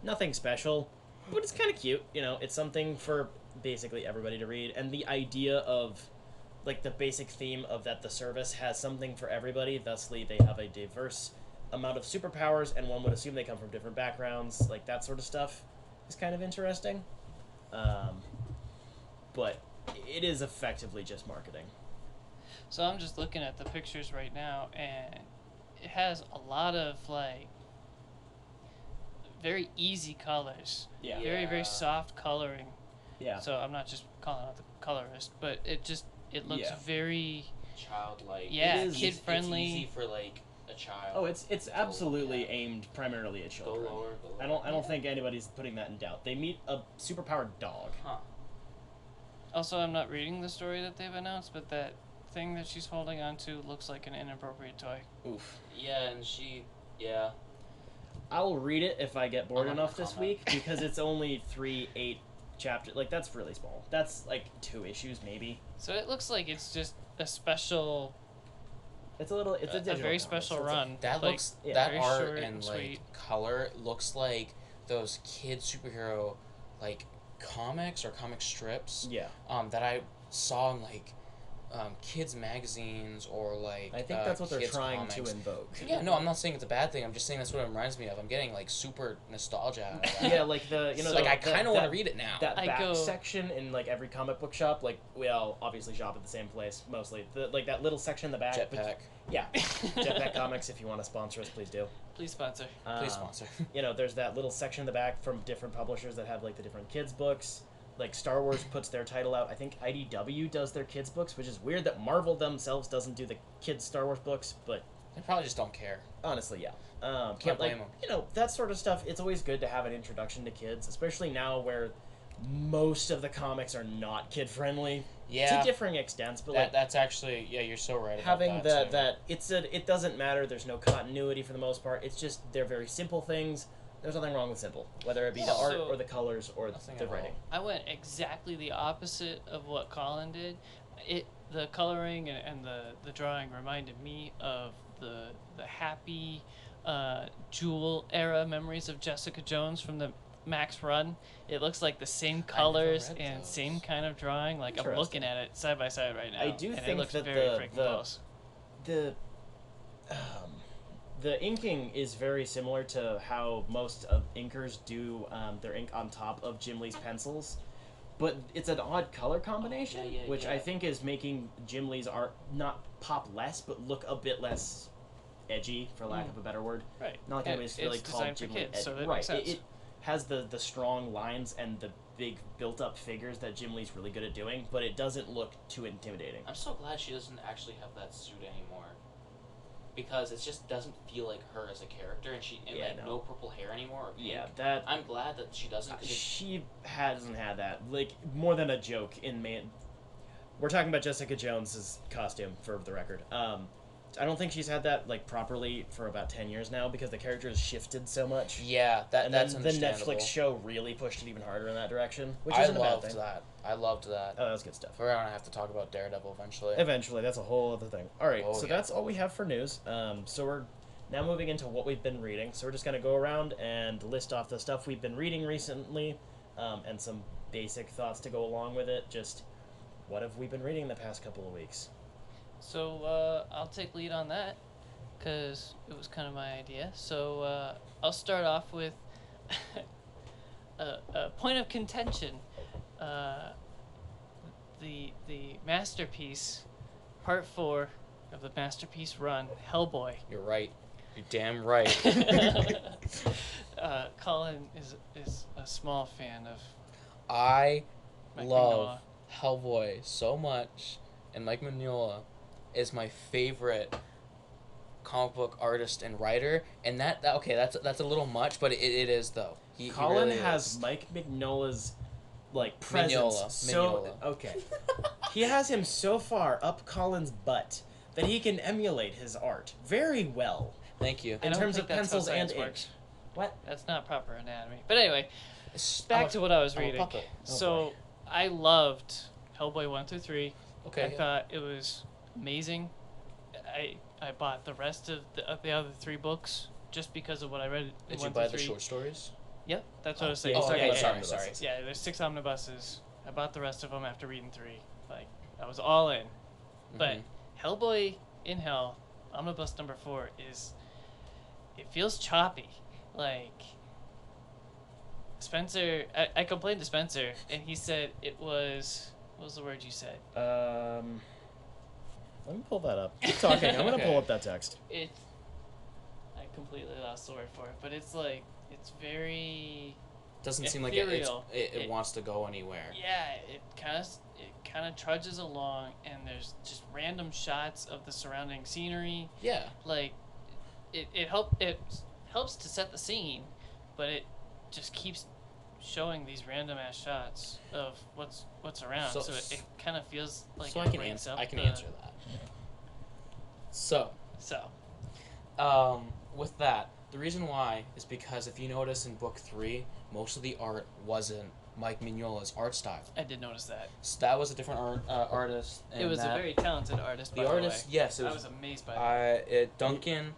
nothing special, but it's kind of cute. It's something for basically everybody to read, and the idea of, like, the basic theme of that the service has something for everybody, thusly they have a diverse amount of superpowers, and one would assume they come from different backgrounds, like that sort of stuff is kind of interesting. But it is effectively just marketing. So I'm just looking at the pictures right now, and it has a lot of, like, very easy colors. Yeah. Very, very soft coloring. Yeah. So I'm not just calling out the colorist, but it looks very childlike. Yeah, It is- kid-friendly. It's easy for like a child. Oh, it's absolutely aimed primarily at Go children. lower. Go lower. I don't think anybody's putting that in doubt. They meet a superpowered dog. Huh. Also, I'm not reading the story that they've announced, but that thing that she's holding on to looks like an inappropriate toy. Oof. Yeah, and yeah. I'll read it if I get bored I'm not enough gonna this comment. week, because it's only 3 8 chapters. Like, that's really small. That's like 2 issues maybe. So it looks like it's just a special, It's a digital very comic, special so it's run. That Like, looks yeah, that very art short and and like sweet. color looks like those kid superhero like comics or comic strips Yeah. that I saw in like kids magazines or like I think that's what they're kids trying comics. to invoke. Yeah, no, I'm not saying it's a bad thing. I'm just saying that's what it reminds me of. I'm getting like super nostalgia out of that. Yeah, like So, like I that- kind of want to that- read it now. That I back go- section in like every comic book shop, like we all obviously shop at the same place mostly. Like that little section in the back. Jetpack. Yeah, Jetpack Comics. If you want to sponsor us, please do. Please sponsor. Please Um, sponsor. There's that little section in the back from different publishers that have like the different kids books. Like Star Wars puts their title out. I think IDW does their kids books, which is weird that Marvel themselves doesn't do the kids Star Wars books. But They probably just don't care. honestly, yeah. Can't but like, blame 'em. that sort of stuff. It's always good to have an introduction to kids, especially now where most of the comics are not kid friendly Yeah. to differing extents. But That, that's actually you're so right about having that. too. it doesn't matter. There's no continuity for the most part. It's just they're very simple things. There's nothing wrong with simple, whether it be the Yeah, art so- or the colors or Nothing the at all. writing. I went exactly the opposite of what Colin did. The coloring and the drawing reminded me of the happy Jewel era memories of Jessica Jones from the Max run. It looks like the same colors read and those. same kind of drawing. Like, I'm looking at it side by side right now. I do and think it looks that very the- freaking the- close. The inking is very similar to how most of inkers do their ink on top of Jim Lee's pencils, but it's an odd color combination, Yeah, which yeah. I think is making Jim Lee's art not pop less, but look a bit less edgy, for lack of a better word. Right. Not like And anybody's really it's called designed for Jim Lee kids, edgy. so that right. makes sense. It has the strong lines and the big built-up figures that Jim Lee's really good at doing, but it doesn't look too intimidating. I'm so glad she doesn't actually have that suit anymore. Because it just doesn't feel like her as a character, and Yeah, no no. purple hair anymore. Or pink. Yeah, that I'm glad that she doesn't. 'Cause she hasn't had that, like, more than a joke in man. We're talking about Jessica Jones's costume, for the record. I don't think she's had that, like, properly for about 10 years now, because the character has shifted so much. yeah, And that's then the understandable. Netflix show really pushed it even harder in that direction, which I isn't a bad loved thing. that. I loved that. Oh, that was good stuff. We're gonna have to talk about Daredevil eventually. Eventually, that's a whole other thing. All right, Oh, so yeah. that's all we have for news. So we're now moving into what we've been reading. So we're just going to go around and list off the stuff we've been reading recently, and some basic thoughts to go along with it. Just what have we been reading the past couple of weeks? So I'll take lead on that because it was kind of my idea. So I'll start off with a point of contention. The masterpiece, part 4 of the masterpiece run, Hellboy. You're right. You're damn right. Colin is a small fan of I Mike love Hellboy so much, and Mike Mignola is my favorite comic book artist and writer. And that's a little much, but it is though. He Colin really has is. Mike Mignola's like presence. Mignola. So Mignola. okay, he has him so far up Colin's butt that he can emulate his art very well. Thank you. I In don't terms think of that's how pencils and science ink. works. What? That's not proper anatomy. But anyway, I'm back a- to what I was I'm a reading. puppet. Oh, So boy. I loved Hellboy 1 through 3. Okay. I thought it was amazing. I bought the rest of the other 3 books just because of what I read. Did 1 you buy through the 3. short stories? Yep, that's what I was saying. Yeah, he's Oh, talking yeah, about sorry. omnibuses. Yeah, there's 6 omnibuses. I bought the rest of them after reading 3. Like, I was all in. But Hellboy in Hell, omnibus number 4 it feels choppy. Like, Spencer, I complained to Spencer, and he said it was, what was the word you said? Let me pull that up. Keep talking. I'm gonna pull up that text. I completely lost the word for it, but it's like, it's very Doesn't seem like ethereal. it wants to go anywhere. Yeah, it kind of trudges along, and there's just random shots of the surrounding scenery. Yeah. Like, it helps to set the scene, but it just keeps showing these random ass shots of what's around. So it kind of feels like So it I can breaks answer. up I can the- answer that. So, with that, the reason why is because if you notice in book 3, most of the art wasn't Mike Mignola's art style. I did notice that. So that was a different artist. And It was a very talented artist. the artist. Yes, it I was. was amazed by that. Duncan.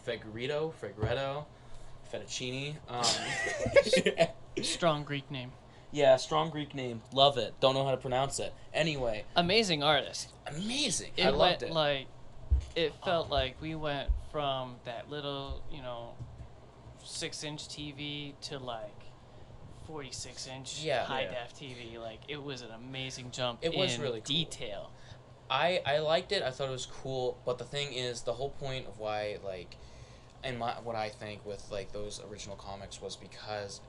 Figueredo, Fettuccine. Strong Greek name. Yeah, strong Greek name. Love it. Don't know how to pronounce it. Anyway, Amazing artist. amazing. It I loved went it. like, it felt like we went from that little, 6-inch TV to like 46-inch high def TV. Like, it was an amazing jump. It was in really cool. detail. I liked it. I thought it was cool. But the thing is, the whole point of why, like, and what I think with like those original comics was because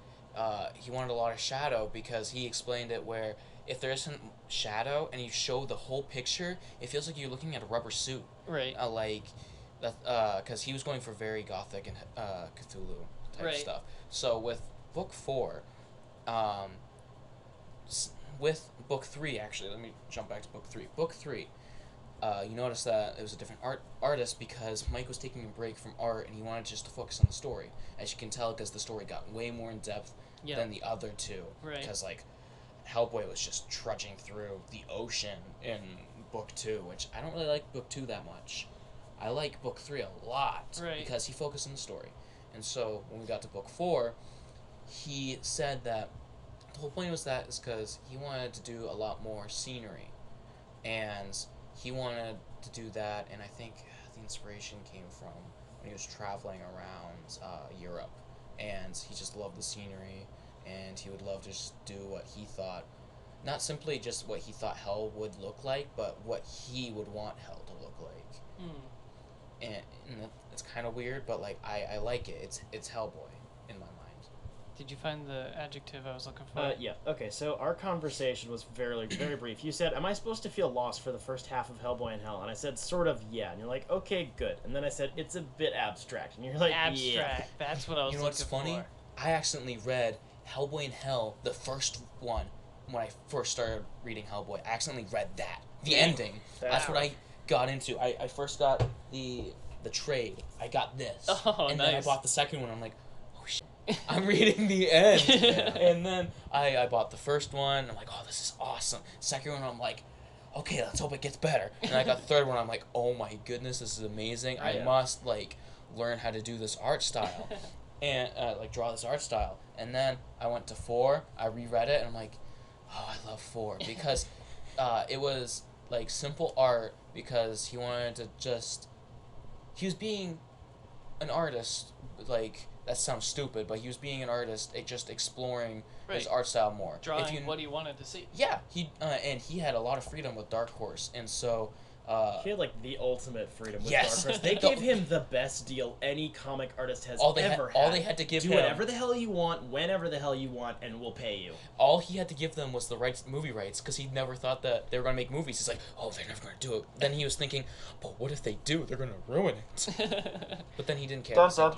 he wanted a lot of shadow, because he explained it where if there isn't shadow and you show the whole picture, it feels like you're looking at a rubber suit. Right. Because he was going for very gothic and Cthulhu type stuff. So with book 4, with book 3, actually, let me jump back to book 3. Book 3, you notice that it was a different artist because Mike was taking a break from art and he wanted just to focus on the story. As you can tell, because the story got way more in depth than the other 2. Right. Because like Hellboy was just trudging through the ocean in book 2, which I don't really like book 2 that much. I like book 3 a lot because he focused on the story. And so when we got to book 4, he said that the whole point was that is because he wanted to do a lot more scenery, and he wanted to do that, and I think the inspiration came from when he was traveling around Europe, and he just loved the scenery, and he would love to just do what he thought, not simply just what he thought hell would look like, but what he would want hell to look like. And it's kind of weird, but like I like it. It's Hellboy in my mind. Did you find the adjective I was looking for? Yeah. Okay, so our conversation was very, very brief. You said, am I supposed to feel lost for the first half of Hellboy in Hell? And I said, sort of, yeah. And you're like, okay, good. And then I said, it's a bit abstract. And you're like, abstract. yeah. That's what I was You know looking what's funny? for. I accidentally read Hellboy in Hell, the first one, when I first started reading Hellboy. I accidentally read that. The ending. That's what I got into. I first got the trade. I got this. Oh, and nice. then I bought the second one. I'm like, oh shit. I'm reading the end. And then I bought the first one. I'm like, oh, this is awesome. Second one, I'm like, okay, let's hope it gets better. And I got the third one. I'm like, oh my goodness, this is amazing. I must like learn how to do this art style, and like draw this art style. And then I went to 4. I reread it, and I'm like, oh, I love 4 because it was like simple art, because he wanted to just. He was being an artist, like, that sounds stupid, but he was being an artist, just exploring his art style more. Drawing what he wanted to see. Yeah, and he had a lot of freedom with Dark Horse, and so... he had, like, the ultimate freedom with Yes. Dark Horse. They gave him the best deal any comic artist has ever had. All they had to give Do him... whatever the hell you want, whenever the hell you want, and we'll pay you. All he had to give them was the movie rights, because he never thought that they were going to make movies. He's like, oh, they're never going to do it. Then he was thinking, but what if they do? They're going to ruin it. But then he didn't care. Turns out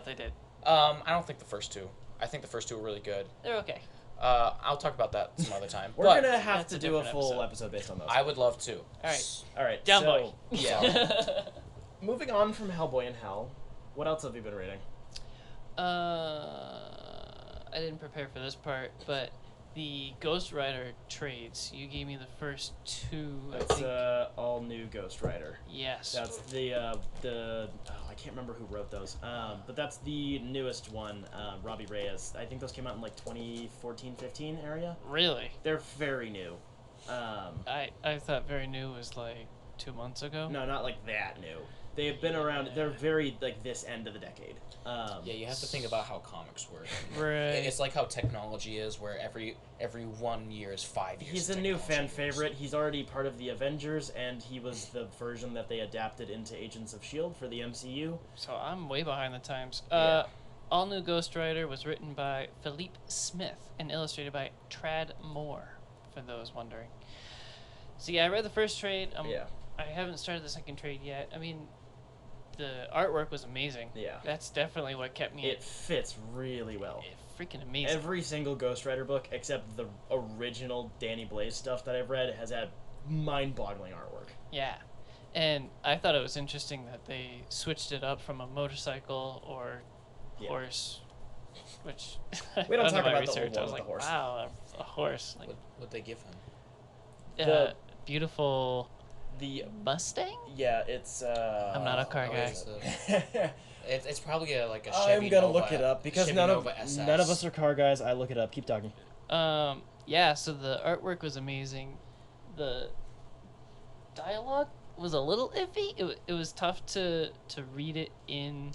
they did. I don't think the first 2. I think the first 2 were really good. They're okay. I'll talk about that some other time. We're But gonna have That's to a do a different full episode. episode based on those. I would love to. All right. Down so, boy. Yeah. Moving on from Hellboy in Hell, what else have you been reading? I didn't prepare for this part, but the Ghost Rider trades. You gave me the first two. That's all new Ghost Rider. Yes. That's the I can't remember who wrote those. But that's the newest one, Robbie Reyes. I think those came out in like 2014-15 area. Really? They're very new. I thought very new was like 2 months ago. No, not like that new. They've been around. They're very like this end of the decade. Yeah, you have to think about how comics work. Right. It's like how technology is, where every 1 year is 5 years. He's a new fan favorite. He's already part of the Avengers, and he was the version that they adapted into Agents of S.H.I.E.L.D. for the MCU. So I'm way behind the times. Yeah. All New Ghost Rider was written by Philippe Smith and illustrated by Trad Moore, for those wondering. So yeah, I read the first trade. Yeah. I haven't started the second trade yet. I mean, the artwork was amazing. Yeah. That's definitely what kept me. It fits really well. Freaking amazing. Every single Ghost Rider book, except the original Danny Blaze stuff that I've read, has had mind-boggling artwork. Yeah. And I thought it was interesting that they switched it up from a motorcycle or horse, which we don't talk about research. the I was like, horse. wow, a horse. Like, What'd they give him? The beautiful the Mustang? Yeah, it's I'm not a car guy. It's probably a Chevy I'm gonna Nova, look it up because Chevy none of Nova SS. us are car guys. I look it up. Keep talking. Yeah, so the artwork was amazing. The dialogue was a little iffy. It was tough to read it in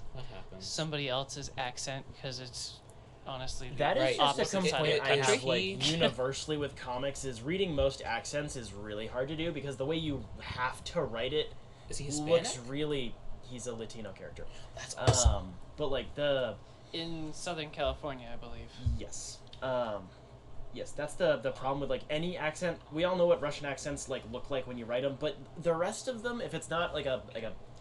somebody else's accent because it's honestly that is just a opposite side complaint of the I have country. like universally with comics is reading most accents is really hard to do because the way you have to write it Is he Hispanic? looks really. He's a Latino character. That's awesome. But like in Southern California, I believe. Yes. Yes, that's the problem with like any accent. We all know what Russian accents like look like when you write them, but the rest of them, if it's not like a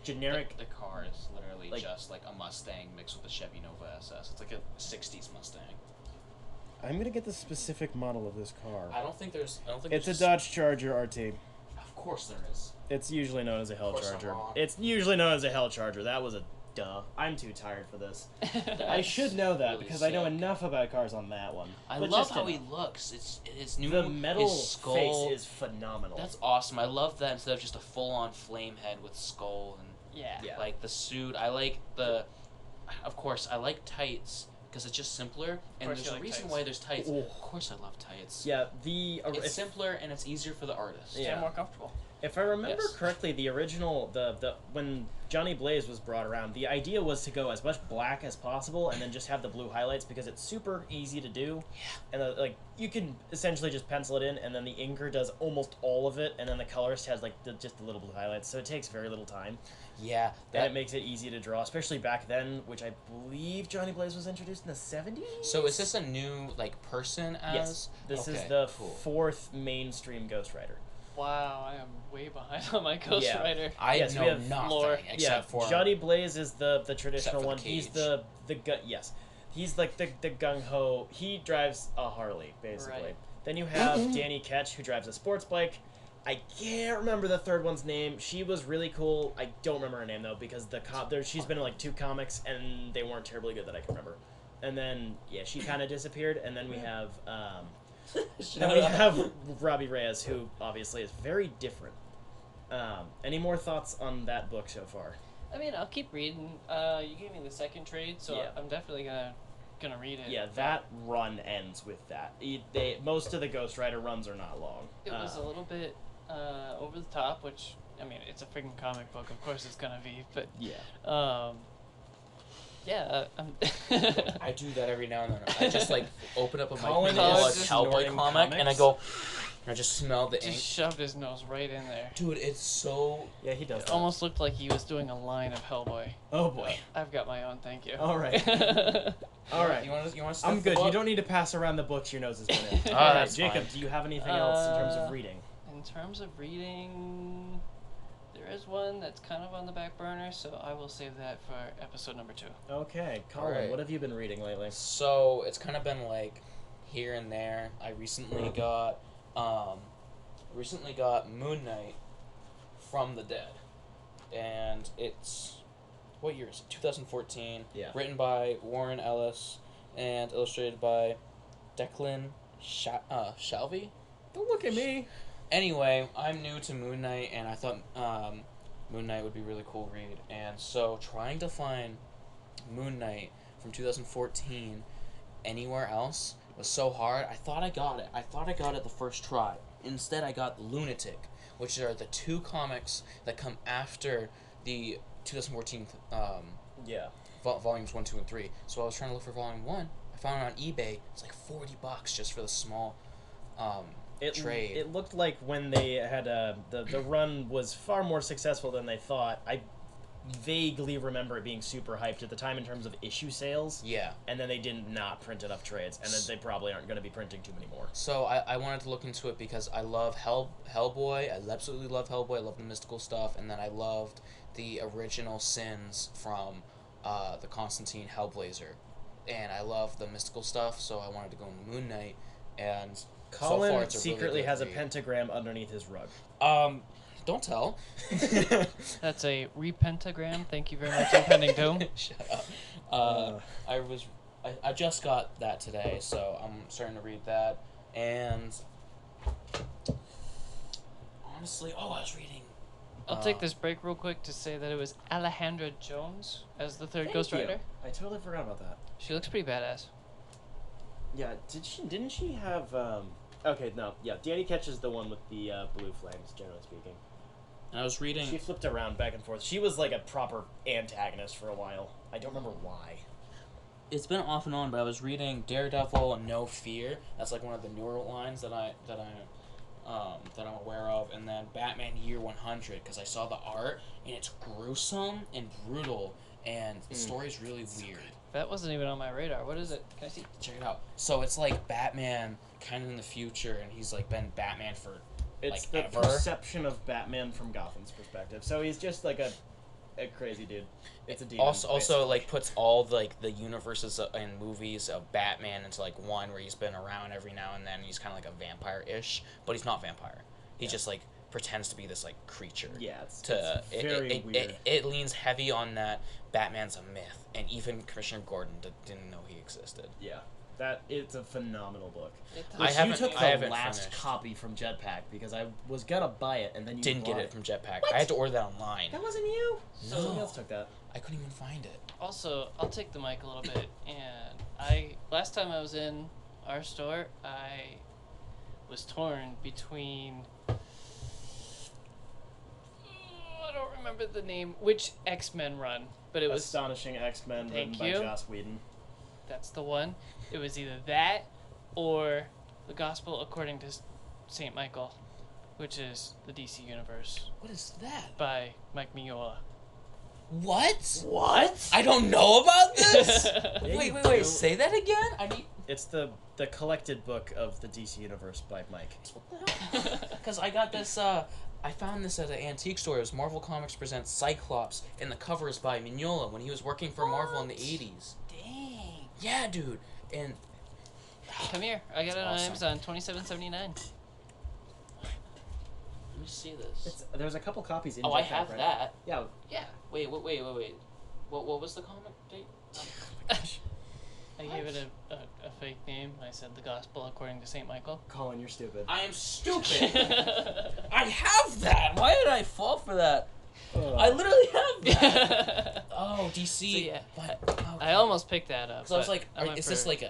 generic, The car is literally like- just like a Mustang mixed with a Chevy Nova SS. It's like a '60s Mustang. I'm gonna get the specific model of this car. I don't think It's there's a Dodge Charger RT. Of course there is. it's usually known as a Hell Of course I'm Charger. wrong. It's usually known as a Hell Charger. That was a duh. I'm too tired for this. I should know that really because I know sick. enough about cars on that one. I But love just how he enough. looks. It's new. The metal his skull, face is phenomenal. That's awesome. I love that instead of just a full-on flame head with skull and Yeah. like the suit. I like of course, I like tights because it's just simpler. And course there's you a like reason tights. why there's tights. Ooh. Of course, I love tights. Yeah, It's simpler and it's easier for the artist. Yeah. They're more comfortable. If I remember Yes. correctly, the original the when Johnny Blaze was brought around, the idea was to go as much black as possible and then just have the blue highlights because it's super easy to do. Yeah. And like you can essentially just pencil it in, and then the inker does almost all of it, and then the colorist has like just the little blue highlights, so it takes very little time. Yeah. And it makes it easy to draw, especially back then, which I believe Johnny Blaze was introduced in the 70s. So is this a new person as? Yes, this is Okay, the cool. fourth mainstream Ghost Rider. Wow, I am way behind on my Ghost Yeah. Rider. I Yes, we know have nothing lore. except for Johnny Blaze is the traditional for the one. He's cage. yes, he's like the gung ho. He drives a Harley basically. Right. Then you have Danny Ketch who drives a sports bike. I can't remember the third one's name. She was really cool. I don't remember her name though because she's been in like 2 comics and they weren't terribly good that I can remember. And then she kind of disappeared. And then we have Robbie Reyes, who obviously is very different. Any more thoughts on that book so far? I mean, I'll keep reading. You gave me the second trade, so Yeah. I'm definitely gonna read it. Yeah, that run ends with that. Most of the Ghost Rider runs are not long. It was a little bit over the top, which I mean, it's a freaking comic book. Of course, it's gonna be. But yeah. I do that every now and then. I just like open up a Colin vanilla is cowboy snorting comic and I comics. go, and I just smell the just ink. shoved his nose right in there. Dude, it's so. Yeah, he does. It That. almost looked like he was doing a line of Hellboy. Oh boy. I've got my own, thank you. All right. All right. You want to? I'm good. You don't need to pass around the books your nose has been in. Oh, All right, that's Jacob, fine. do you have anything else in terms of reading? In terms of reading, there is one that's kind of on the back burner, so I will save that for episode number 2. Okay, Colin, Alright. what have you been reading lately? So it's kind of been like here and there. I recently got Moon Knight from the Dead, and it's what year is it? 2014. Yeah. Written by Warren Ellis and illustrated by Declan Shelby? Don't look at me. Anyway, I'm new to Moon Knight, and I thought Moon Knight would be a really cool read. And so trying to find Moon Knight from 2014 anywhere else was so hard. I thought I got it. I thought I got it the first try. Instead, I got Lunatic, which are the two comics that come after the 2014 volumes 1, 2, and 3. So I was trying to look for volume 1. I found it on eBay. It's like $40 just for the small trade. It looked like when they had the run was far more successful than they thought. I vaguely remember it being super hyped at the time in terms of issue sales. Yeah. And then they did not print enough trades, and then they probably aren't going to be printing too many more. So I wanted to look into it because I love Hellboy. I absolutely love Hellboy. I love the mystical stuff, and then I loved the original sins from the Constantine Hellblazer. And I love the mystical stuff, so I wanted to go into Moon Knight, and Colin so far it's a secretly really good has a read. pentagram underneath his rug. Don't tell. That's a repentagram. Thank you very much, Impending Doom. Shut up. I just got that today, so I'm starting to read that, and honestly, I was reading. I'll take this break real quick to say that it was Alejandra Jones as the third Ghost Rider. I totally forgot about that. She looks pretty badass. Yeah, didn't she have okay, no. Yeah, Danny Ketch the one with the blue flames, generally speaking. I was reading. She flipped around back and forth. She was like a proper antagonist for a while. I don't remember why. It's been off and on, but I was reading Daredevil No Fear. That's like one of the newer lines that I'm aware of, and then Batman Year 100 because I saw the art and it's gruesome and brutal, and the story's really weird. That wasn't even on my radar. What is it? Can I see? Check it out. So it's like Batman kind of in the future, and he's like been Batman for It's like the ever. perception of Batman from Gotham's perspective. So he's just like a crazy dude. It's a demon. Also like puts all the universes and movies of Batman into like one where he's been around every now and then. He's kind of like a vampire-ish, but he's not vampire. He just like pretends to be this like creature. Yeah, it's It weird. It leans heavy on that Batman's a myth, and even Commissioner Gordon didn't know he existed. Yeah. It's a phenomenal book. I Which you haven't- took I the haven't last finished. copy from Jetpack because I was gonna buy it and then you Didn't get bought it from Jetpack. What? I had to order that online. That wasn't you. No. Somebody else took that. I couldn't even find it. Also, I'll take the mic a little bit. And last time I was in our store, I was torn between. I don't remember the name. Which X-Men run, but it was Astonishing X-Men written Thank by you. Joss Whedon. That's the one. It was either that or the Gospel According to Saint Michael, which is the DC Universe What is that? by Mike Mignola. What? What? I don't know about this. Yeah, wait. you do. Say that again. I need. It's the collected book of the DC Universe by Mike. Because I got this. I found this at an antique store. It was Marvel Comics Presents Cyclops, and the cover is by Mignola when he was working for Marvel in the 80s. Dang. Yeah, dude. And Come here. I got it on awesome. Amazon, $27.79. let me see this. There's a couple copies in Oh, I Jetpack, have right? that. Yeah. Yeah. Wait. What was the comic date? I gave it a fake name. I said the Gospel According to Saint Michael. Colin, you're stupid. I am stupid. I have that. Why did I fall for that? I literally have that. Oh, DC. So, yeah, But, I almost picked that up. So I was but like, I went is this for- like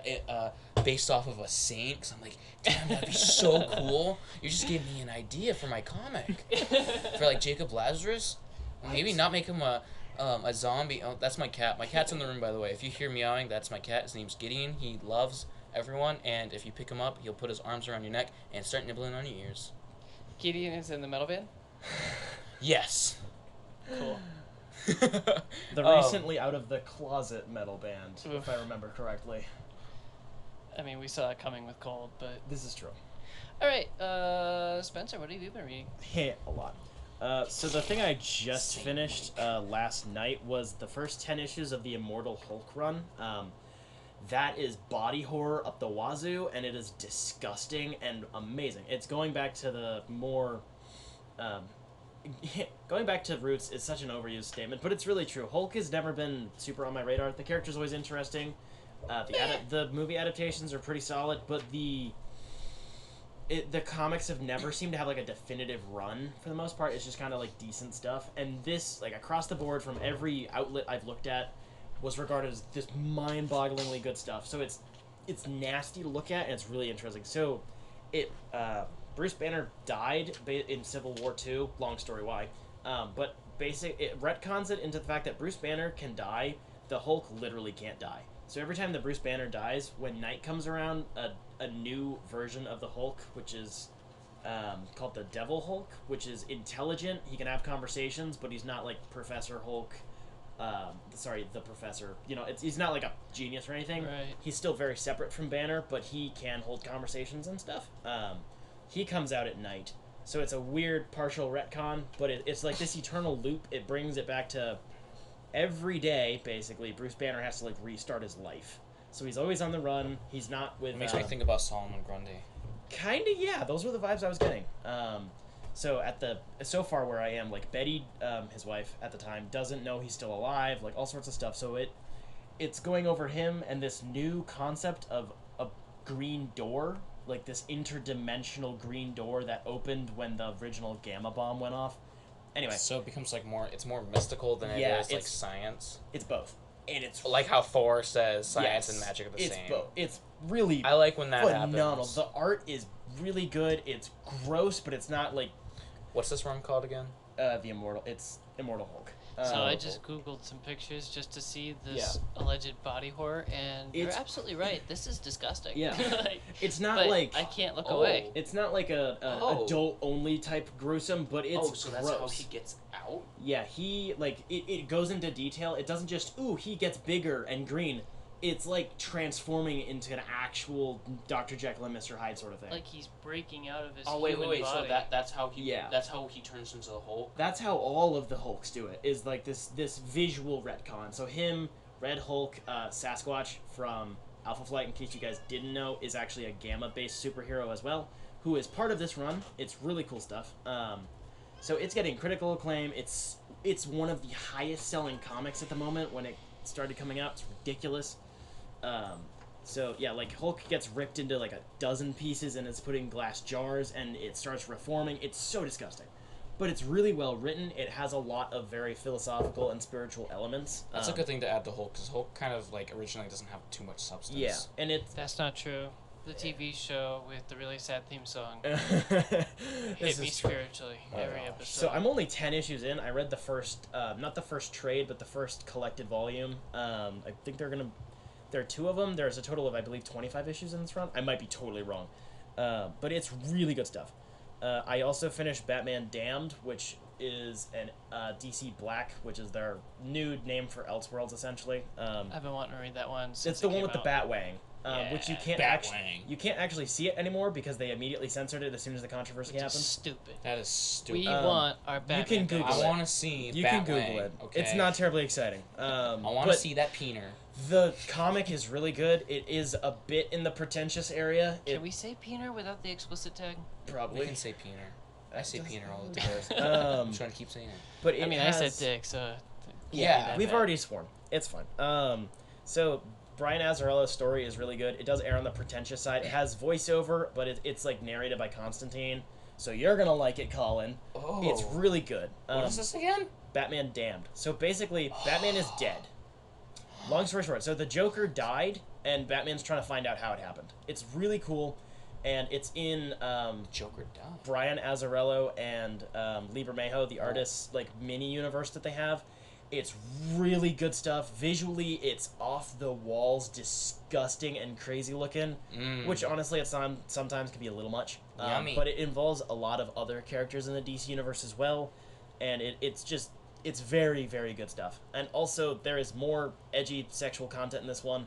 based off of a saint? Because I'm like, damn, that'd be so cool. You just gave me an idea for my comic. For like Jacob Lazarus. Maybe not make him a zombie. Oh, that's my cat. My cat's in the room, by the way. If you hear meowing, that's my cat. His name's Gideon. He loves everyone, and if you pick him up, he'll put his arms around your neck and start nibbling on your ears. Gideon is in the metal band? Yes. Cool. The recently out of the closet metal band, Oof. if I remember correctly. I mean, we saw it coming with cold, but... This is true. Alright, Spencer, what have you been reading? A lot. So the thing I just finished last night was the first 10 issues of the Immortal Hulk run. That is body horror up the wazoo, and it is disgusting and amazing. It's going back to the more... going back to roots is such an overused statement, but it's really true. Hulk has never been super on my radar. The character's always interesting. The movie adaptations are pretty solid, but the the comics have never seemed to have like a definitive run for the most part. It's just kind of like decent stuff, and this like across the board from every outlet I've looked at was regarded as this mind-bogglingly good stuff. So it's nasty to look at, and it's really interesting. So Bruce Banner died in Civil War II. Long story why, but it retcons it into the fact that Bruce Banner can die. The Hulk literally can't die. So every time that Bruce Banner dies, when night comes around, a new version of the Hulk, which is called the Devil Hulk, which is intelligent. He can have conversations, but he's not like Professor Hulk. The Professor. He's not like a genius or anything. Right. He's still very separate from Banner, but he can hold conversations and stuff. He comes out at night. So it's a weird partial retcon, but it's like this eternal loop. It brings it back to every day, basically, Bruce Banner has to like restart his life. So he's always on the run. He's not with. It makes me think about Solomon Grundy. Kinda, yeah. Those were the vibes I was getting. So far where I am, like Betty, his wife at the time, doesn't know he's still alive. Like all sorts of stuff. So it's going over him and this new concept of a green door, like this interdimensional green door that opened when the original gamma bomb went off. Anyway, so it becomes like it's more mystical than it is like science. It's both, and it's like how Thor says science and magic are the same. It's both. It's really I like when that phenomenal. happens. The art is really good. It's gross, but it's not like what's this run called again? The Immortal. It's Immortal Hulk. So I just googled some pictures just to see this alleged body horror, and you're absolutely right. This is disgusting. Yeah, like, it's not but like I can't look away. It's not like a adult only type gruesome, but it's so gross. that's how he gets out. Yeah, he like it goes into detail. It doesn't just he gets bigger and green. It's like transforming into an actual Dr. Jekyll and Mr. Hyde sort of thing. Like he's breaking out of his wait. body. So that's how he turns into the Hulk. That's how all of the Hulks do it. Is like this visual retcon. So him, Red Hulk, Sasquatch from Alpha Flight, in case you guys didn't know, is actually a Gamma-based superhero as well, who is part of this run. It's really cool stuff. So it's getting critical acclaim. It's one of the highest selling comics at the moment. When it started coming out, it's ridiculous. So yeah, like Hulk gets ripped into like a dozen pieces and it's put in glass jars and it starts reforming. It's so disgusting, but it's really well written. It has a lot of very philosophical and spiritual elements. That's a good thing to add to Hulk, because Hulk kind of like originally doesn't have too much substance. Yeah, and that's not true. The TV show with the really sad theme song hit me spiritually every episode. So I'm only 10 issues in. I read the first, not the first trade, but the first collected volume. I think there are 2 of them. There's a total of, I believe, 25 issues in this run. I might be totally wrong. But it's really good stuff. I also finished Batman Damned, which is an DC Black, which is their new name for Elseworlds, essentially. I've been wanting to read that one since it's the one with out. the Batwang. Which you can't actually see it anymore because they immediately censored it as soon as the controversy happened. Stupid. That is stupid. We want our Batman. You can Google it. I want to see. You Batwang, can Google it. Okay? It's not terribly exciting. I want to see that peener. The comic is really good. It is a bit in the pretentious area. Can we say peener without the explicit tag? Probably. We can say peener. I say peener all the time. I'm trying to keep saying it. But I said dick, so yeah, we've already sworn. It's fine. So Brian Azzarello's story is really good. It does err on the pretentious side. It has voiceover, but it's like narrated by Constantine. So you're gonna like it, Colin. Oh. It's really good. What is this again? Batman Damned. So basically, Batman is dead. Long story short, so the Joker died, and Batman's trying to find out how it happened. It's really cool, and it's in Joker died. Brian Azzarello and Lee Bermejo, the artists, like mini universe that they have. It's really good stuff. Visually, it's off the walls, disgusting and crazy looking, which honestly at sometimes can be a little much. But it involves a lot of other characters in the DC universe as well, and it's very, very good stuff. And also, there is more edgy sexual content in this one.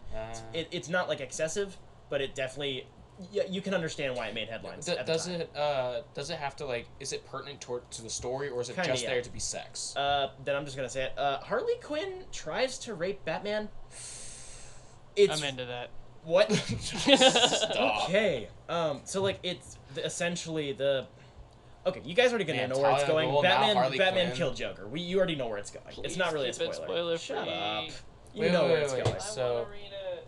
It's not like excessive, but it definitely. Yeah, you can understand why it made headlines. Does it have to, like, is it pertinent to the story, or is it Kinda, just there to be sex? Then I'm just gonna say it. Harley Quinn tries to rape Batman. I'm into that. What? Stop. Okay. So like it's essentially the. Okay, you guys already gonna know where it's Talia going. Ghul, now Harley Batman Quinn. killed Joker. You already know where it's going. Please it's not really a keep it spoiler. spoiler-free. Shut up. You Wait, know wait, where it's wait, going. wait. So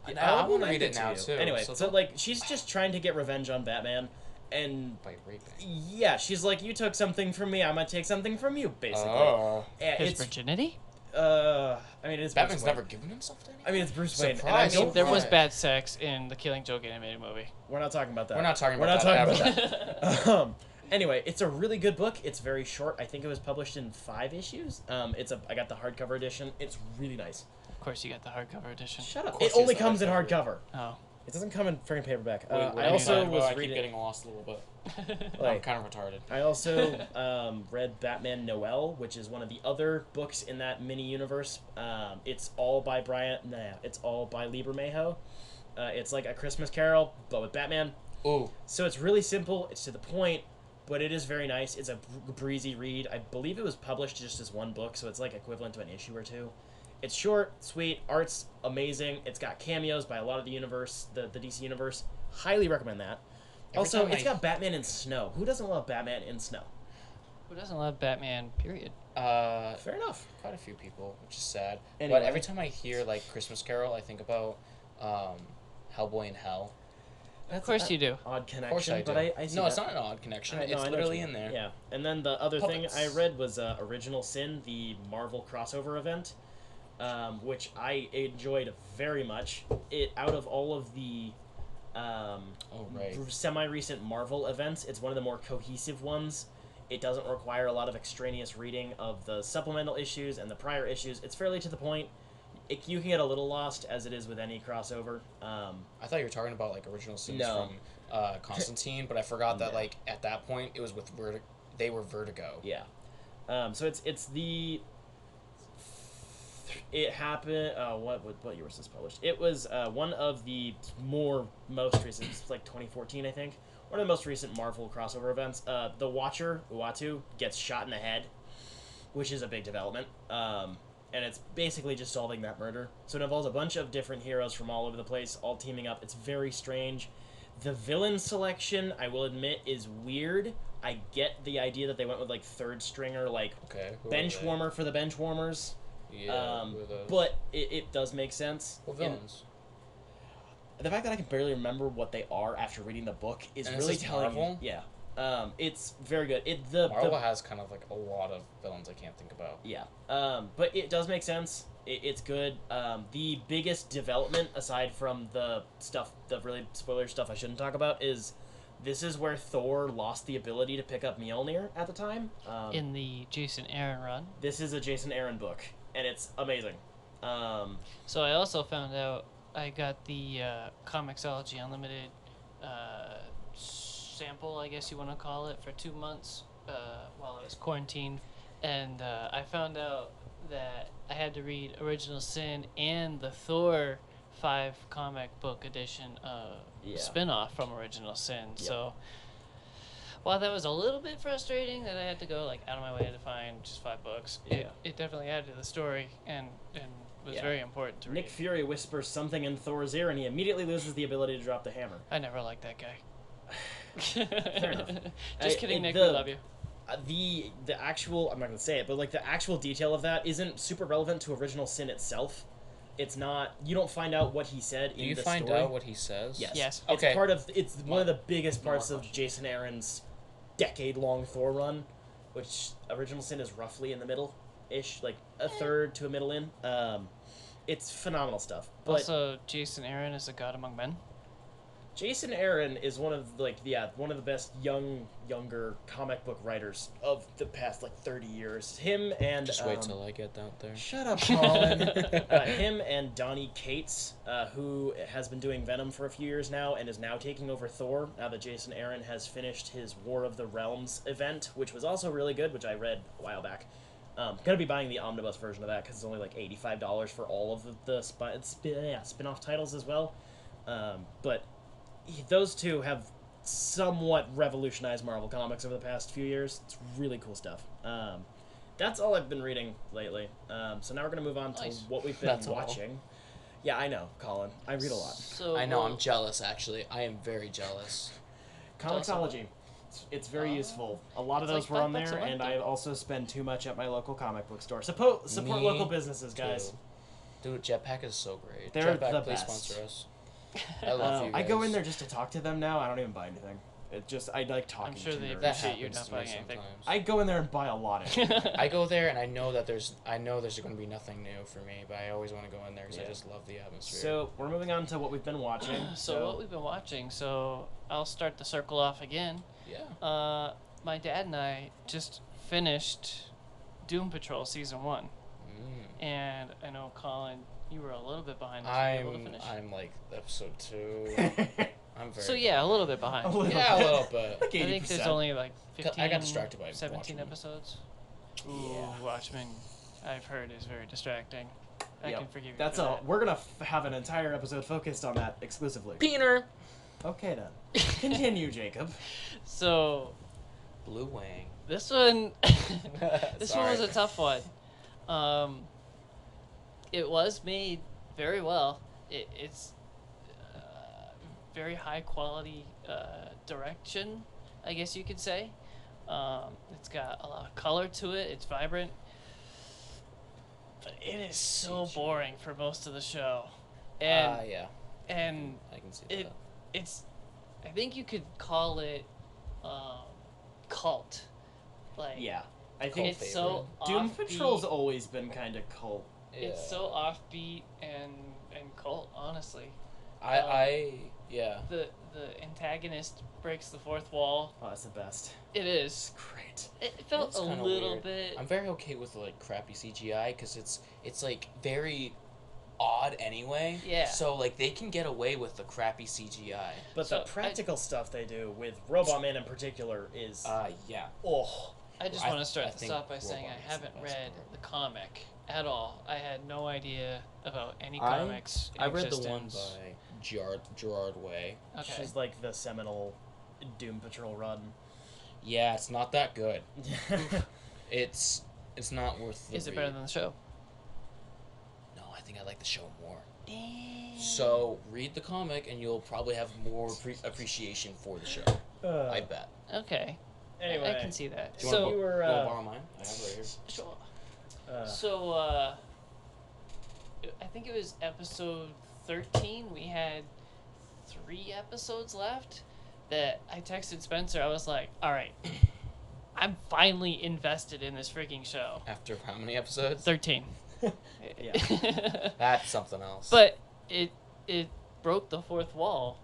I I want to lend read it now to you. too. Anyway, so like she's just trying to get revenge on Batman, and By raping. yeah, she's like, you took something from me, I'm gonna take something from you, basically. Yeah, His virginity? I mean, it's Batman's Bruce Wayne. never given himself to anyone? I mean, it's Bruce Wayne. And Surprise, I don't, There was Right. bad sex in the Killing Joke animated movie. we're not talking about that. We're not talking We're about not that talking ever. about that. Anyway, it's a really good book. It's very short. I think it was published in 5 issues. I got the hardcover edition. It's really nice. Of course, you got the hardcover edition. Shut up. course It only it's the comes in hardcover. hardcover. Oh. It doesn't come in freaking paperback. Wait, what I are you also talking about? was I keep reading. getting lost a little bit. I'm Like, kind of retarded. I also read Batman Noel, which is one of the other books in that mini universe. It's all by it's all by Lieber Mayhew. It's like A Christmas Carol, but with Batman. Ooh. So it's really simple. It's to the point, but it is very nice. It's a breezy read. I believe it was published just as one book, so it's like equivalent to an issue or two. It's short, sweet, art's amazing. It's got cameos by a lot of the universe, the DC universe. Highly recommend that. Also, it's got Batman in snow. Who doesn't love Batman in snow? Who doesn't love Batman, period? Fair enough. Quite a few people, which is sad. Anyway. But every time I hear like Christmas Carol, I think about Hellboy in Hell. Of course you do. Odd connection, Of course I do. but I see No, that. it's not an odd connection. No, It's I know what literally you in mean. there. Yeah, and then the other Puppets. thing I read was Original Sin, the Marvel crossover event, which I enjoyed very much. Out of all of the semi-recent Marvel events, it's one of the more cohesive ones. It doesn't require a lot of extraneous reading of the supplemental issues and the prior issues. It's fairly to the point. You can get a little lost, as it is with any crossover. I thought you were talking about like original scenes No. from Constantine, but I forgot that No. like at that point it was with they were Vertigo. Yeah. So it's the. It happened. What year was this published? It was one of the most recent. It's like 2014, I think. One of the most recent Marvel crossover events. The Watcher Uatu gets shot in the head, which is a big development. And it's basically just solving that murder. So it involves a bunch of different heroes from all over the place, all teaming up. It's very strange. The villain selection, I will admit, is weird. I get the idea that they went with like third stringer, like Okay. who are bench they? warmer for the bench warmers. Yeah. who are those? But it does make sense. What And villains? the fact that I can barely remember what they are after reading the book is And really this is telling Marvel? you. Yeah. It's very good. Marvel has kind of like a lot of villains I can't think about. Yeah. But it does make sense. It's good. The biggest development, aside from the really spoiler stuff I shouldn't talk about, is this is where Thor lost the ability to pick up Mjolnir at the time. In the Jason Aaron run. This is a Jason Aaron book, and it's amazing. So I also found out I got the Comixology Unlimited sample, I guess you want to call it, for 2 months while I was quarantined. And I found out that I had to read Original Sin and the Thor 5 comic book edition spin-off from Original Sin. Yep. So while that was a little bit frustrating that I had to go like out of my way to find just 5 books, Yeah. it definitely added to the story and was very important to read. Nick Fury whispers something in Thor's ear, and he immediately loses the ability to drop the hammer. I never liked that guy. Fair enough. Just kidding, Nick. We love you. The actual, I'm not gonna say it, but like the actual detail of that isn't super relevant to Original Sin itself. It's not. You don't find out what he said Do in you the find story. out what he says? Yes. Yes. It's Okay. part of. It's one of the biggest More parts of questions. Jason Aaron's decade-long Thor run, which Original Sin is roughly in the middle-ish, like a third to a middle in. It's phenomenal stuff. But Also, Jason Aaron is a god among men. Jason Aaron is one of one of the best younger comic book writers of the past like 30 years. Him and Just wait till I get out there. shut up, Colin. Him and Donny Cates, who has been doing Venom for a few years now and is now taking over Thor now that Jason Aaron has finished his War of the Realms event, which was also really good, which I read a while back. Gonna be buying the omnibus version of that because it's only like $85 for all of the spin-off titles as well. But those two have somewhat revolutionized Marvel Comics over the past few years. It's really cool stuff. That's all I've been reading lately. So now we're gonna move on to Nice. what we've been That's all. watching. Yeah, I know, Colin. I read a lot. So I know, I'm jealous actually. I am very jealous. Comicsology. It's very useful. A lot of It's those like were on $5 a there, month, and though. I also spend too much at my local comic book store. Support Me local businesses, guys. too. Dude, Jetpack is so great. They're Jetpack, the please best. sponsor us. I love you guys. I go in there just to talk to them now. I don't even buy anything. It just I like talking I'm sure to they nerds. That appreciate you happens not to me buying anything. sometimes. I go in there and buy a lot of it. I go there and I know there's going to be nothing new for me, but I always want to go in there because I Yeah. just love the atmosphere. So we're moving on to what we've been watching. So what we've been watching, so I'll start the circle off again. yeah. My dad and I just finished Doom Patrol Season 1. And I know, Colin, you were a little bit behind us. Were you able to finish? I'm like episode 2. I'm very So yeah, a little bit behind. A little yeah, a bit. little bit. Like I think 80%. there's only like 15, I got distracted by 17 Watchmen. episodes. Ooh, Yeah. Watchmen, I've heard, is very distracting. I Yep. can forgive you That's for all. that. We're gonna have an entire episode focused on that exclusively. Peener. Okay then. Continue, Jacob. So Blue Wang. this one, this one was Sorry. a tough one. It was made very well. It's very high quality direction, I guess you could say. It's got a lot of color to it. It's vibrant. But it is so boring for most of the show. And yeah. and I can see it that. it's I think you could call it cult. Like Yeah. I think it's so Doom offbeat. Patrol's always been kind of cult. It's so offbeat and cult, honestly. Yeah. The antagonist breaks the fourth wall. Oh, that's the best. It is. Great. It felt It's a kinda little weird. bit. I'm very okay with like crappy CGI because it's like very odd anyway. Yeah. So like they can get away with the crappy CGI. But So, the practical stuff they do with Robot Man in particular is Yeah. oh. I just I- want to start I this think off by saying Robot I Man's the haven't best read part. the comic at all. I had no idea about any I- comics. In I read the one existence. by Gerard Way. Okay. She's like the seminal Doom Patrol run. Yeah, it's not that good. It's not worth the Is it read. better than the show? No, I think I like the show more. So read the comic and you'll probably have more appreciation for the show. I bet. Okay. Anyway, I can see that. Do you So want you were, to borrow mine? I have it right here. sure. uh, I think it was episode 13. We had 3 episodes left that I texted Spencer. I was like, all right, I'm finally invested in this freaking show. After how many episodes? 13. Yeah. That's something else. But it broke the fourth wall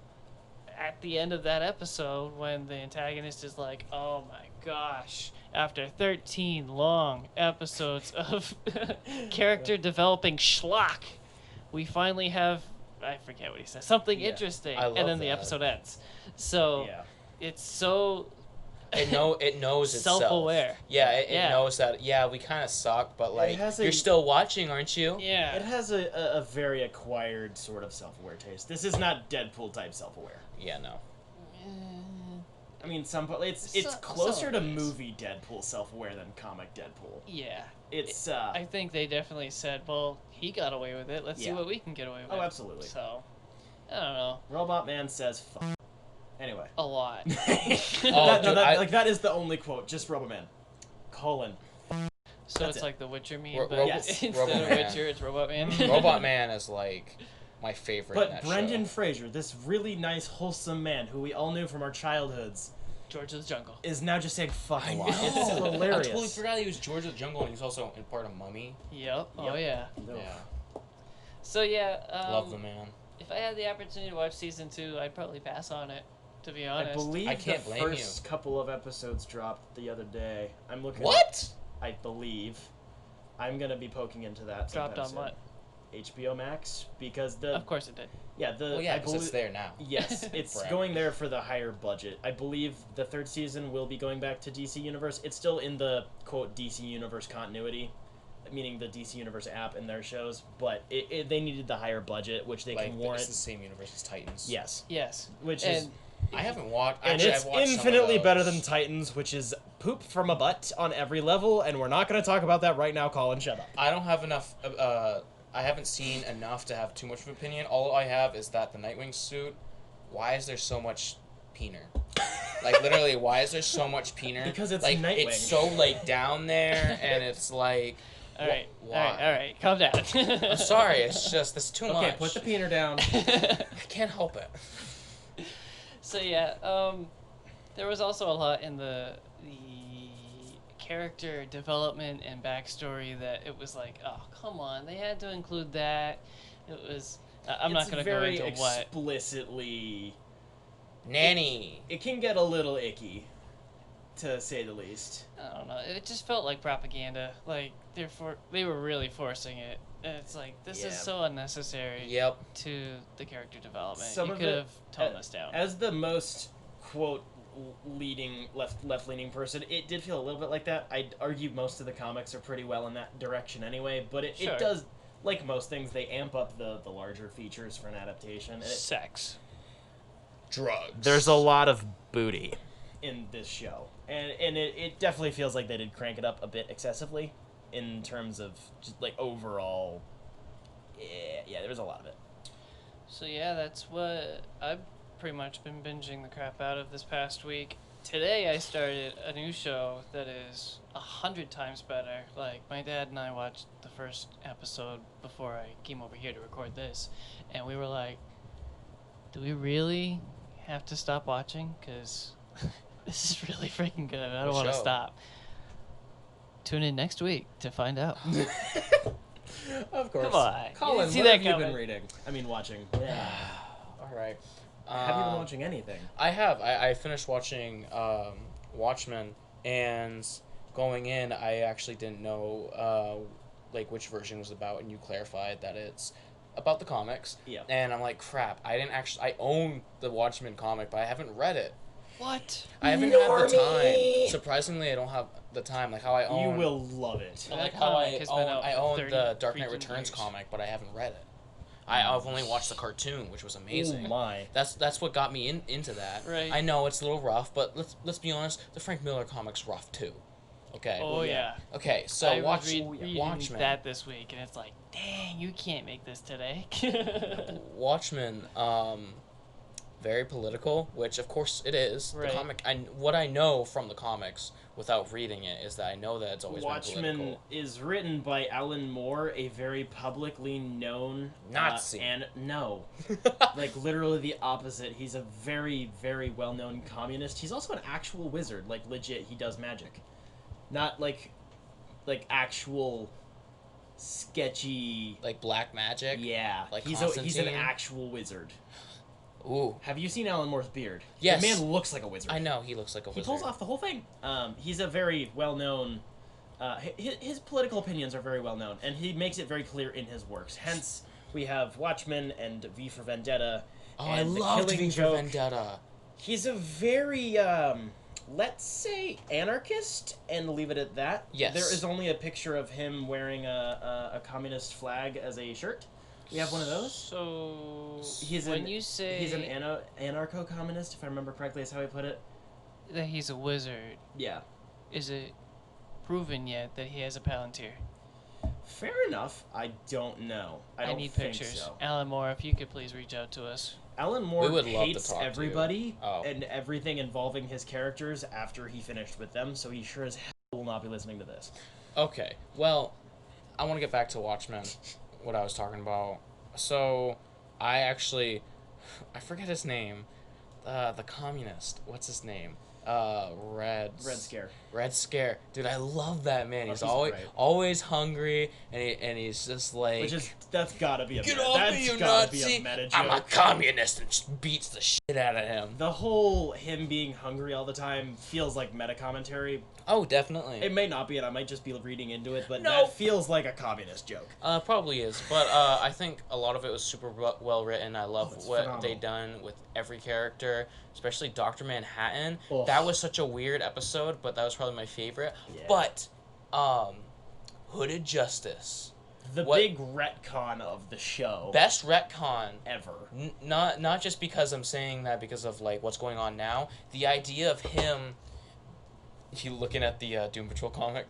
at the end of that episode when the antagonist is like, oh my gosh, after 13 long episodes of character developing schlock, we finally have, I forget what he says, something Yeah. interesting, I love and then the that. episode ends. So yeah. it's so it knows itself. self-aware. Yeah, it Yeah. knows that. Yeah, we kind of suck, but like has you're a- still watching, aren't you? Yeah. It has a very acquired sort of self-aware taste. This is not Deadpool type self-aware. Yeah, no. I mean, it's Some closer to of it is. movie Deadpool self-aware than comic Deadpool. Yeah. It's I think they definitely said, well, he got away with it. Let's see Yeah. what we can get away with. Oh, absolutely. So, I don't know. Robot Man says fuck. Anyway. A lot. That is the only quote. Just Robot Man. Colon. So That's it's it. like The Witcher meme, Ro- but Robo- Yes. instead Robot of Man. Witcher, it's Robot Man. Robot Man is like my favorite. in But that Brendan show. Fraser, this really nice, wholesome man who we all knew from our childhoods, George of the Jungle. is now just saying fuck I a know. lot. It's hilarious. I totally forgot he was George of the Jungle and he was also in part of Mummy. Yep. Oh, Yep. yeah. No. Yeah, So, yeah. love the man. If I had the opportunity to watch season 2, I'd probably pass on it, to be honest. I believe I can't the blame first couple of episodes dropped the other day. I'm looking. What? I believe. I'm gonna be poking into that. Dropped sometime on soon. what? HBO Max, because the Of course it did. yeah the Well, yeah, I because it's believe there now. yes it's Forever. going there for the higher budget. I believe the 3rd season will be going back to DC Universe. It's still in the quote DC Universe continuity, meaning the DC Universe app and their shows, but they needed the higher budget, which they Like can warrant. it's the same universe as Titans. Yes, Yes. which And is. I haven't watched. And Actually, it's I've watched some of infinitely better those. than Titans, which is poop from a butt on every level, and we're not going to talk about that right now, Colin. Shut up. I don't have enough. I haven't seen enough to have too much of an opinion. All I have is that the Nightwing suit. Why is there so much peener? Like literally, why is there so much peener? Because it's like Nightwing. it's so like down there, and it's like. All right. Why? All right. Calm down. I'm sorry. It's just it's too Okay, much. put the peener down. I can't help it. So yeah, There was also a lot in the character development and backstory that it was like, oh, come on, they had to include that. It was. I'm not going to go into It's what. very explicitly. Nanny. It can get a little icky, to say the least. I don't know. It just felt like propaganda. Like they were really forcing it. And it's like this is so unnecessary. Yep. To the character development, Some you of could it- have toned this down. As the most quote leading left leaning person, it did feel a little bit like that. I'd argue most of the comics are pretty well in that direction anyway, but it does, like most things, they amp up the larger features for an adaptation. And Sex. Drugs. there's a lot of booty in this show, and it definitely feels like they did crank it up a bit excessively in terms of just like overall. Yeah, there was a lot of it. So yeah, that's what I've pretty much been binging the crap out of this past week. Today I started a new show that is 100 times better. Like, my dad and I watched the first episode before I came over here to record this, and we were like, do we really have to stop watching? Because this is really freaking good. I don't want to stop. Tune in next week to find out. Of course. Come on. Colin, See what that have you been coming. reading? I mean, watching. All right. Have you been watching anything? I have. I finished watching Watchmen, and going in, I actually didn't know like which version was about, and you clarified that it's about the comics. Yeah. And I'm like, crap. I own the Watchmen comic, but I haven't read it. What? I haven't had the time. Surprisingly, I don't have the time. Like how I own. You will love it. That Like how comic has been out I for own 30 the Dark Knight freaking Returns years. comic, but I haven't read it. I've only watched the cartoon, which was amazing. Oh my. That's what got me into that. Right. I know it's a little rough, but let's be honest, the Frank Miller comic's rough too. Okay. Oh yeah. Okay, so I was reading Watchmen. that this week, and it's like, dang, you can't make this today. Watchmen, very political, which of course it is. Right. The comic, what I know from the comics without reading it is that I know that it's always been Watchmen political. is written by Alan Moore, a very publicly known Nazi. and no, like literally the opposite. He's a very, very well-known communist. He's also an actual wizard, like legit. He does magic, not like actual sketchy. Like black magic. Yeah, Like he's an Constantine? actual wizard. Ooh. Have you seen Alan Moore's beard? Yes. The man looks like a wizard. I know he looks like a wizard. He pulls off the whole thing. He's a very well-known. His political opinions are very well-known, and he makes it very clear in his works. Hence, we have Watchmen and V for Vendetta. Oh, and I The loved Killing V for Joke. Vendetta. He's a very, let's say, anarchist, and leave it at that. Yes. There is only a picture of him wearing a communist flag as a shirt. We have one of those. So He's when an, you say he's an anarcho-communist, if I remember correctly, is how he put it. that he's a wizard, Yeah. is it proven yet that he has a Palantir? Fair enough. I don't know. I don't need think pictures. so. Alan Moore, if you could please reach out to us. Alan Moore We would love to hates talk to you. everybody Oh. and everything involving his characters after he finished with them, so he sure as hell will not be listening to this. Okay, well, I want to get back to Watchmen, what I was talking about. So, I forget his name. The communist. What's his name? Red Scare. Red Scare. Dude, I love that man. He's he's always great. always hungry, and he's just like, Which is, that's gotta be a get meta. off That's me, you gotta be Nazi! a meta I'm a joke. communist, and just beats the shit out of him. The whole him being hungry all the time feels like meta commentary. Oh, definitely. It may not be, and I might just be reading into it, but No. that feels like a communist joke. Probably is, but I think a lot of it was super well written. I love it's what phenomenal. they done with every character, especially Dr. Manhattan. Ugh. That was such a weird episode, but that was probably my favorite. Yeah. But Hooded Justice, The What- big retcon of the show best retcon. ever. Not just because I'm saying that because of like what's going on now. The idea of him. You looking at the Doom Patrol comic?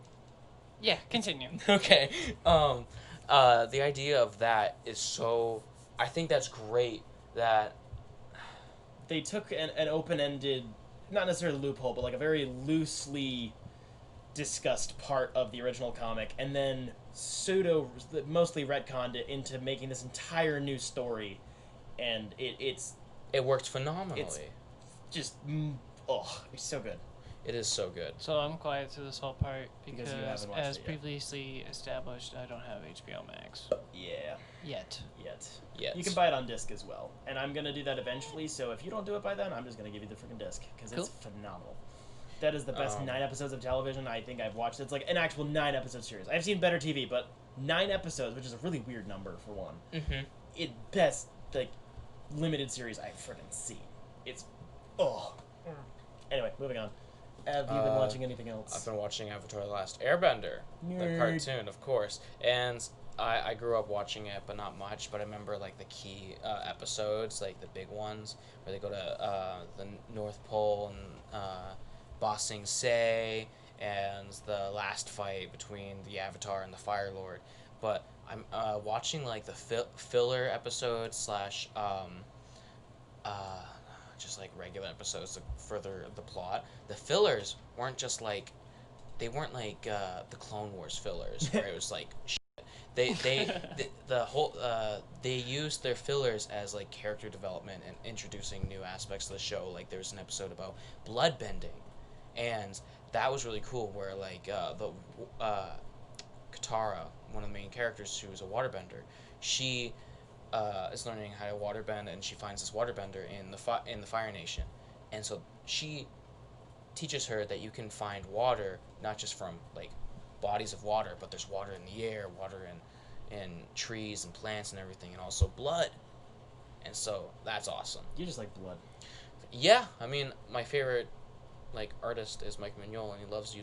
Yeah, continue. Okay. The idea of that is so. I think that's great. That They took an open-ended, not necessarily loophole, but like a very loosely discussed part of the original comic, and then mostly retconned it into making this entire new story, and it it worked phenomenally. just oh, it's so good. It is so good. So I'm quiet through this whole part Because because, you haven't watched as it yet. previously established, I don't have HBO Max Yeah. yet. Yes. You can buy it on disc as well, and I'm gonna do that eventually. So if you don't do it by then, I'm just gonna give you the freaking disc because Cool. it's phenomenal. That is the best 9 episodes of television I think I've watched. It's like an actual 9 episode series. I've seen better TV, but 9 episodes, which is a really weird number for one. Mm-hmm. It best like limited series I've freaking seen. It's Anyway, moving on. Have you been watching anything else? I've been watching Avatar: The Last Airbender, the cartoon, of course, and I grew up watching it, but not much. But I remember like the key episodes, like the big ones, where they go to the North Pole and Ba Sing Se, and the last fight between the Avatar and the Fire Lord. But I'm watching like the filler episodes slash just like regular episodes to further the plot. The fillers weren't just like the Clone Wars fillers where it was like shit. The whole they used their fillers as like character development and introducing new aspects of the show. Like there was an episode about blood bending, and that was really cool. Where like the Katara, one of the main characters, who is a waterbender, she is learning how to waterbend, and she finds this waterbender in the Fire Nation, and so she teaches her that you can find water not just from like bodies of water, but there's water in the air, water in trees and plants and everything, and also blood. And so that's awesome. You just like blood. Yeah, I mean my favorite like artist is Mike Mignola, and he loves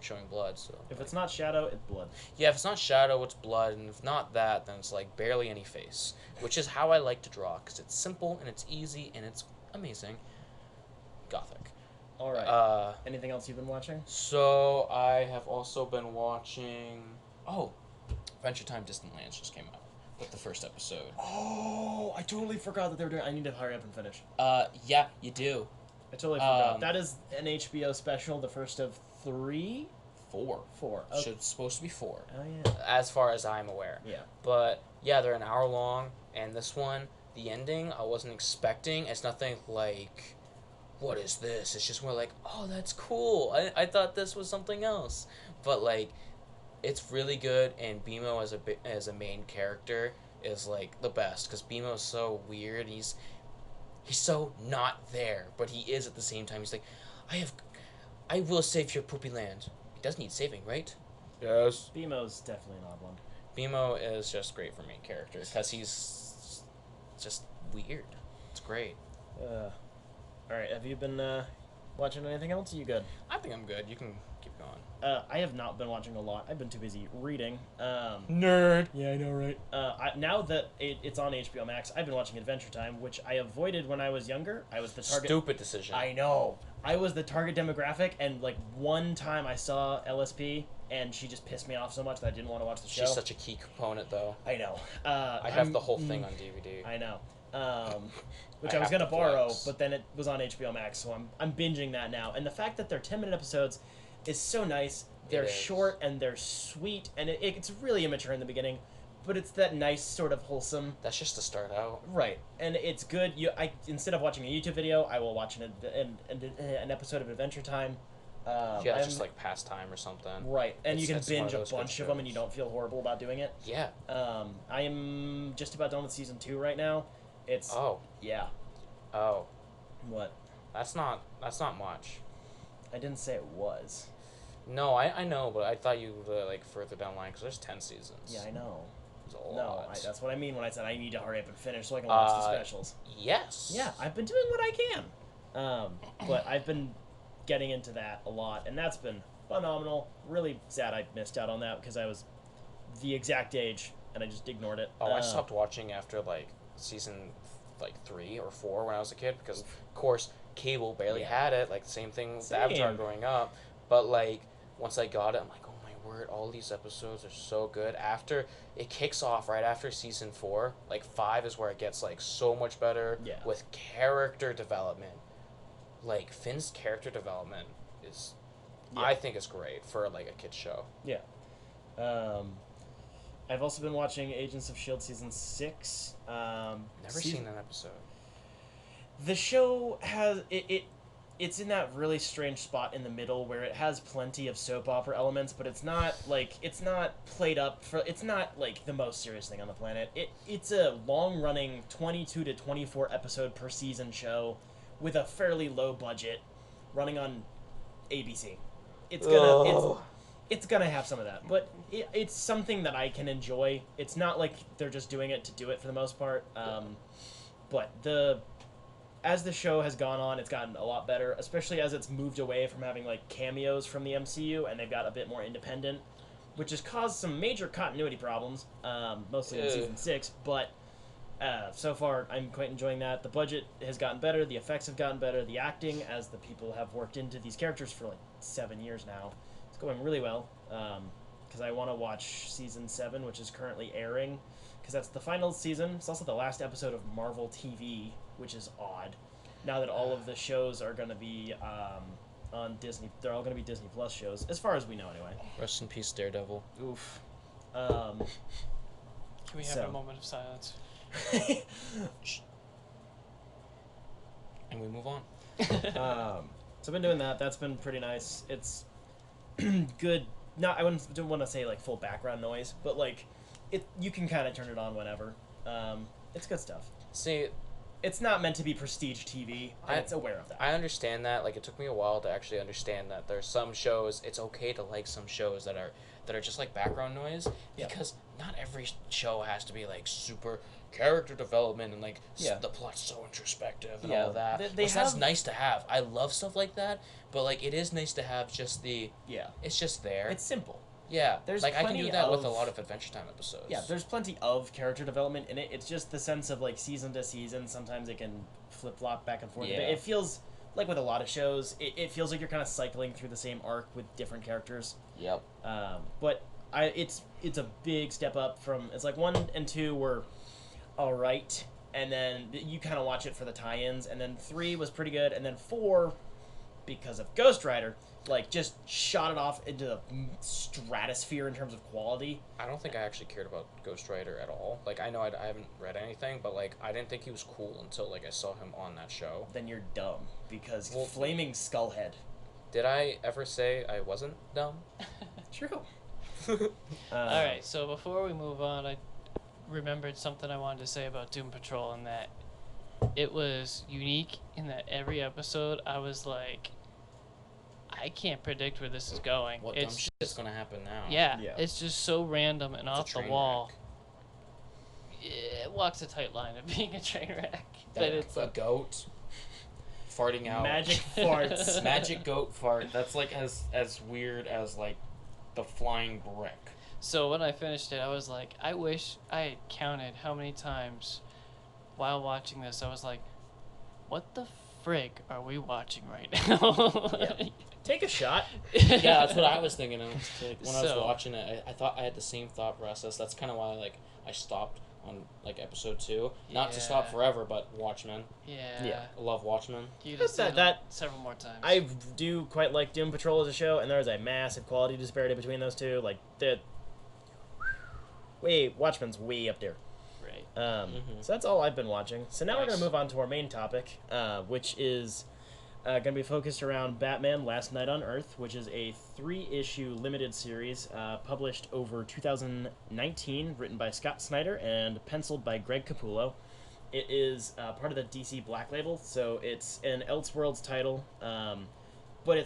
showing blood. So If it's not shadow, it's blood. yeah, if it's not shadow, it's blood, and if not that, then it's like barely any face, which is how I like to draw, because it's simple and it's easy and it's amazing. Gothic. All right. Anything else you've been watching? So I have also been watching. Oh, Adventure Time Distant Lands just came out with the first episode. Oh, I totally forgot that they were doing. I need to hurry up and finish. Yeah, you do. I totally forgot. That is an HBO special, the first of 3? 4. 4. Okay. It's supposed to be 4. Oh yeah. As far as I'm aware. Yeah. But yeah, they're an hour long, and this one, the ending, I wasn't expecting. It's nothing like, what is this? It's just more like, oh, that's cool. I thought this was something else. But like, it's really good, and BMO as a main character is like the best, because BMO's so weird. He's so not there, but he is at the same time. He's like, I will save your poopy land. He does need saving, right? Yes. BMO's definitely an odd one. BMO is just great for main character because he's just weird. It's great. All right. Have you been watching anything else? Are you good? I think I'm good. You can keep going. I have not been watching a lot. I've been too busy reading. Nerd. Yeah, I know, right? Now that it's on HBO Max, I've been watching Adventure Time, which I avoided when I was younger. I was the target. Stupid decision. I know. I was the target demographic, and like one time I saw LSP, and she just pissed me off so much that I didn't want to watch the show. She's such a key component, though. I know. I have the whole thing on DVD. I know. Which I I was have gonna the borrow, Flex. but then it was on HBO Max, so I'm binging that now. And the fact that they're 10-minute episodes is so nice. They're It is. short and they're sweet, and it's really immature in the beginning, but it's that nice sort of wholesome. That's just to start out. Right, and it's good. Instead of watching a YouTube video, I will watch an episode of Adventure Time. Yeah, it's just like pastime or something. Right, and you can It's one binge of a those good bunch of them, and you shows. don't feel horrible about doing it. Yeah. I am just about done with season 2 right now. It's Oh. yeah. Oh. What? That's not much. I didn't say it was. No, I know, but I thought you were like further down the line because there's 10 seasons. Yeah, I know. It's a No, lot. that's what I mean when I said I need to hurry up and finish so I can watch the specials. Yes. Yeah, I've been doing what I can. But I've been getting into that a lot, and that's been phenomenal. Really sad I missed out on that because I was the exact age and I just ignored it. Oh, I stopped watching after like season 3 or 4 when I was a kid because, of course, cable barely had it. Like the same thing with Avatar Same. growing up. But like once I got it, I'm like, oh my word, all these episodes are so good. After it kicks off right after season 4, like 5 is where it gets like so much better with character development. Like Finn's character development is, I think, is great for like a kid's show. Yeah. I've also been watching Agents of S.H.I.E.L.D. season 6. Never seen an episode. The show has it it's in that really strange spot in the middle where it has plenty of soap opera elements, but it's not played up for. It's not like the most serious thing on the planet. It's a long running 22 to 24 episode per season show with a fairly low budget, running on ABC. It's gonna have some of that, but it's something that I can enjoy. It's not like they're just doing it to do it for the most part. But as the show has gone on, it's gotten a lot better, especially as it's moved away from having like cameos from the MCU, and they've got a bit more independent, which has caused some major continuity problems, mostly in season 6. But so far, I'm quite enjoying that. The budget has gotten better, the effects have gotten better, the acting, as the people have worked into these characters for like 7 years now, it's going really well. Because I want to watch season 7, which is currently airing, because that's the final season. It's also the last episode of Marvel TV, which is odd. Now that all of the shows are going to be on Disney, they're all going to be Disney Plus shows, as far as we know, anyway. Rest in peace, Daredevil. Oof. Can we have a moment of silence? And we move on. So I've been doing that. That's been pretty nice. It's good. No, I don't want to say like full background noise, but like you can kind of turn it on whenever. It's good stuff. See, it's not meant to be prestige TV, and it's aware of that. I understand that. Like, it took me a while to actually understand that there's some shows, it's okay to like some shows that are just like background noise, because not every show has to be like super character development and like the plot's so introspective and all that. That's nice to have. I love stuff like that, but like it is nice to have just it's just there. It's simple. Yeah, there's like I can do that with a lot of Adventure Time episodes. Yeah, there's plenty of character development in it. It's just the sense of like season to season. Sometimes it can flip flop back and forth. Yeah. But it feels like with a lot of shows, it feels like you're kind of cycling through the same arc with different characters. Yep. But it's a big step up from, it's like 1 and 2 were all right, and then you kind of watch it for the tie-ins, and then 3 was pretty good, and then 4, because of Ghost Rider, like just shot it off into the stratosphere in terms of quality. I don't think I actually cared about Ghost Rider at all. Like, I know I haven't read anything, but like I didn't think he was cool until like I saw him on that show. Then you're dumb, because Flaming Skullhead. Did I ever say I wasn't dumb? True. All right, so before we move on, I remembered something I wanted to say about Doom Patrol, and that it was unique in that every episode I was like, I can't predict where this is going. What dumb shit is gonna happen now? Yeah, it's just so random and off the wall. Wreck. It walks a tight line of being a train wreck. But it's a goat farting out magic farts. Magic goat fart. That's like as weird as like the flying brick. So when I finished it, I was like, I wish I had counted how many times while watching this. I was like, what the frig are we watching right now? Take a shot. Yeah, that's what I was thinking of. When I was watching it, I thought I had the same thought process. That's kind of why I stopped on like episode 2. Not to stop forever, but Watchmen. Yeah. I love Watchmen. You just said that several more times. I do quite like Doom Patrol as a show, and there's a massive quality disparity between those two. Like Watchmen's way up there. Right. So that's all I've been watching. So now we're going to move on to our main topic, which is going to be focused around Batman Last Night on Earth, which is a 3-issue limited series published over 2019, written by Scott Snyder and penciled by Greg Capullo. It is part of the DC Black Label, so it's an Elseworlds title, but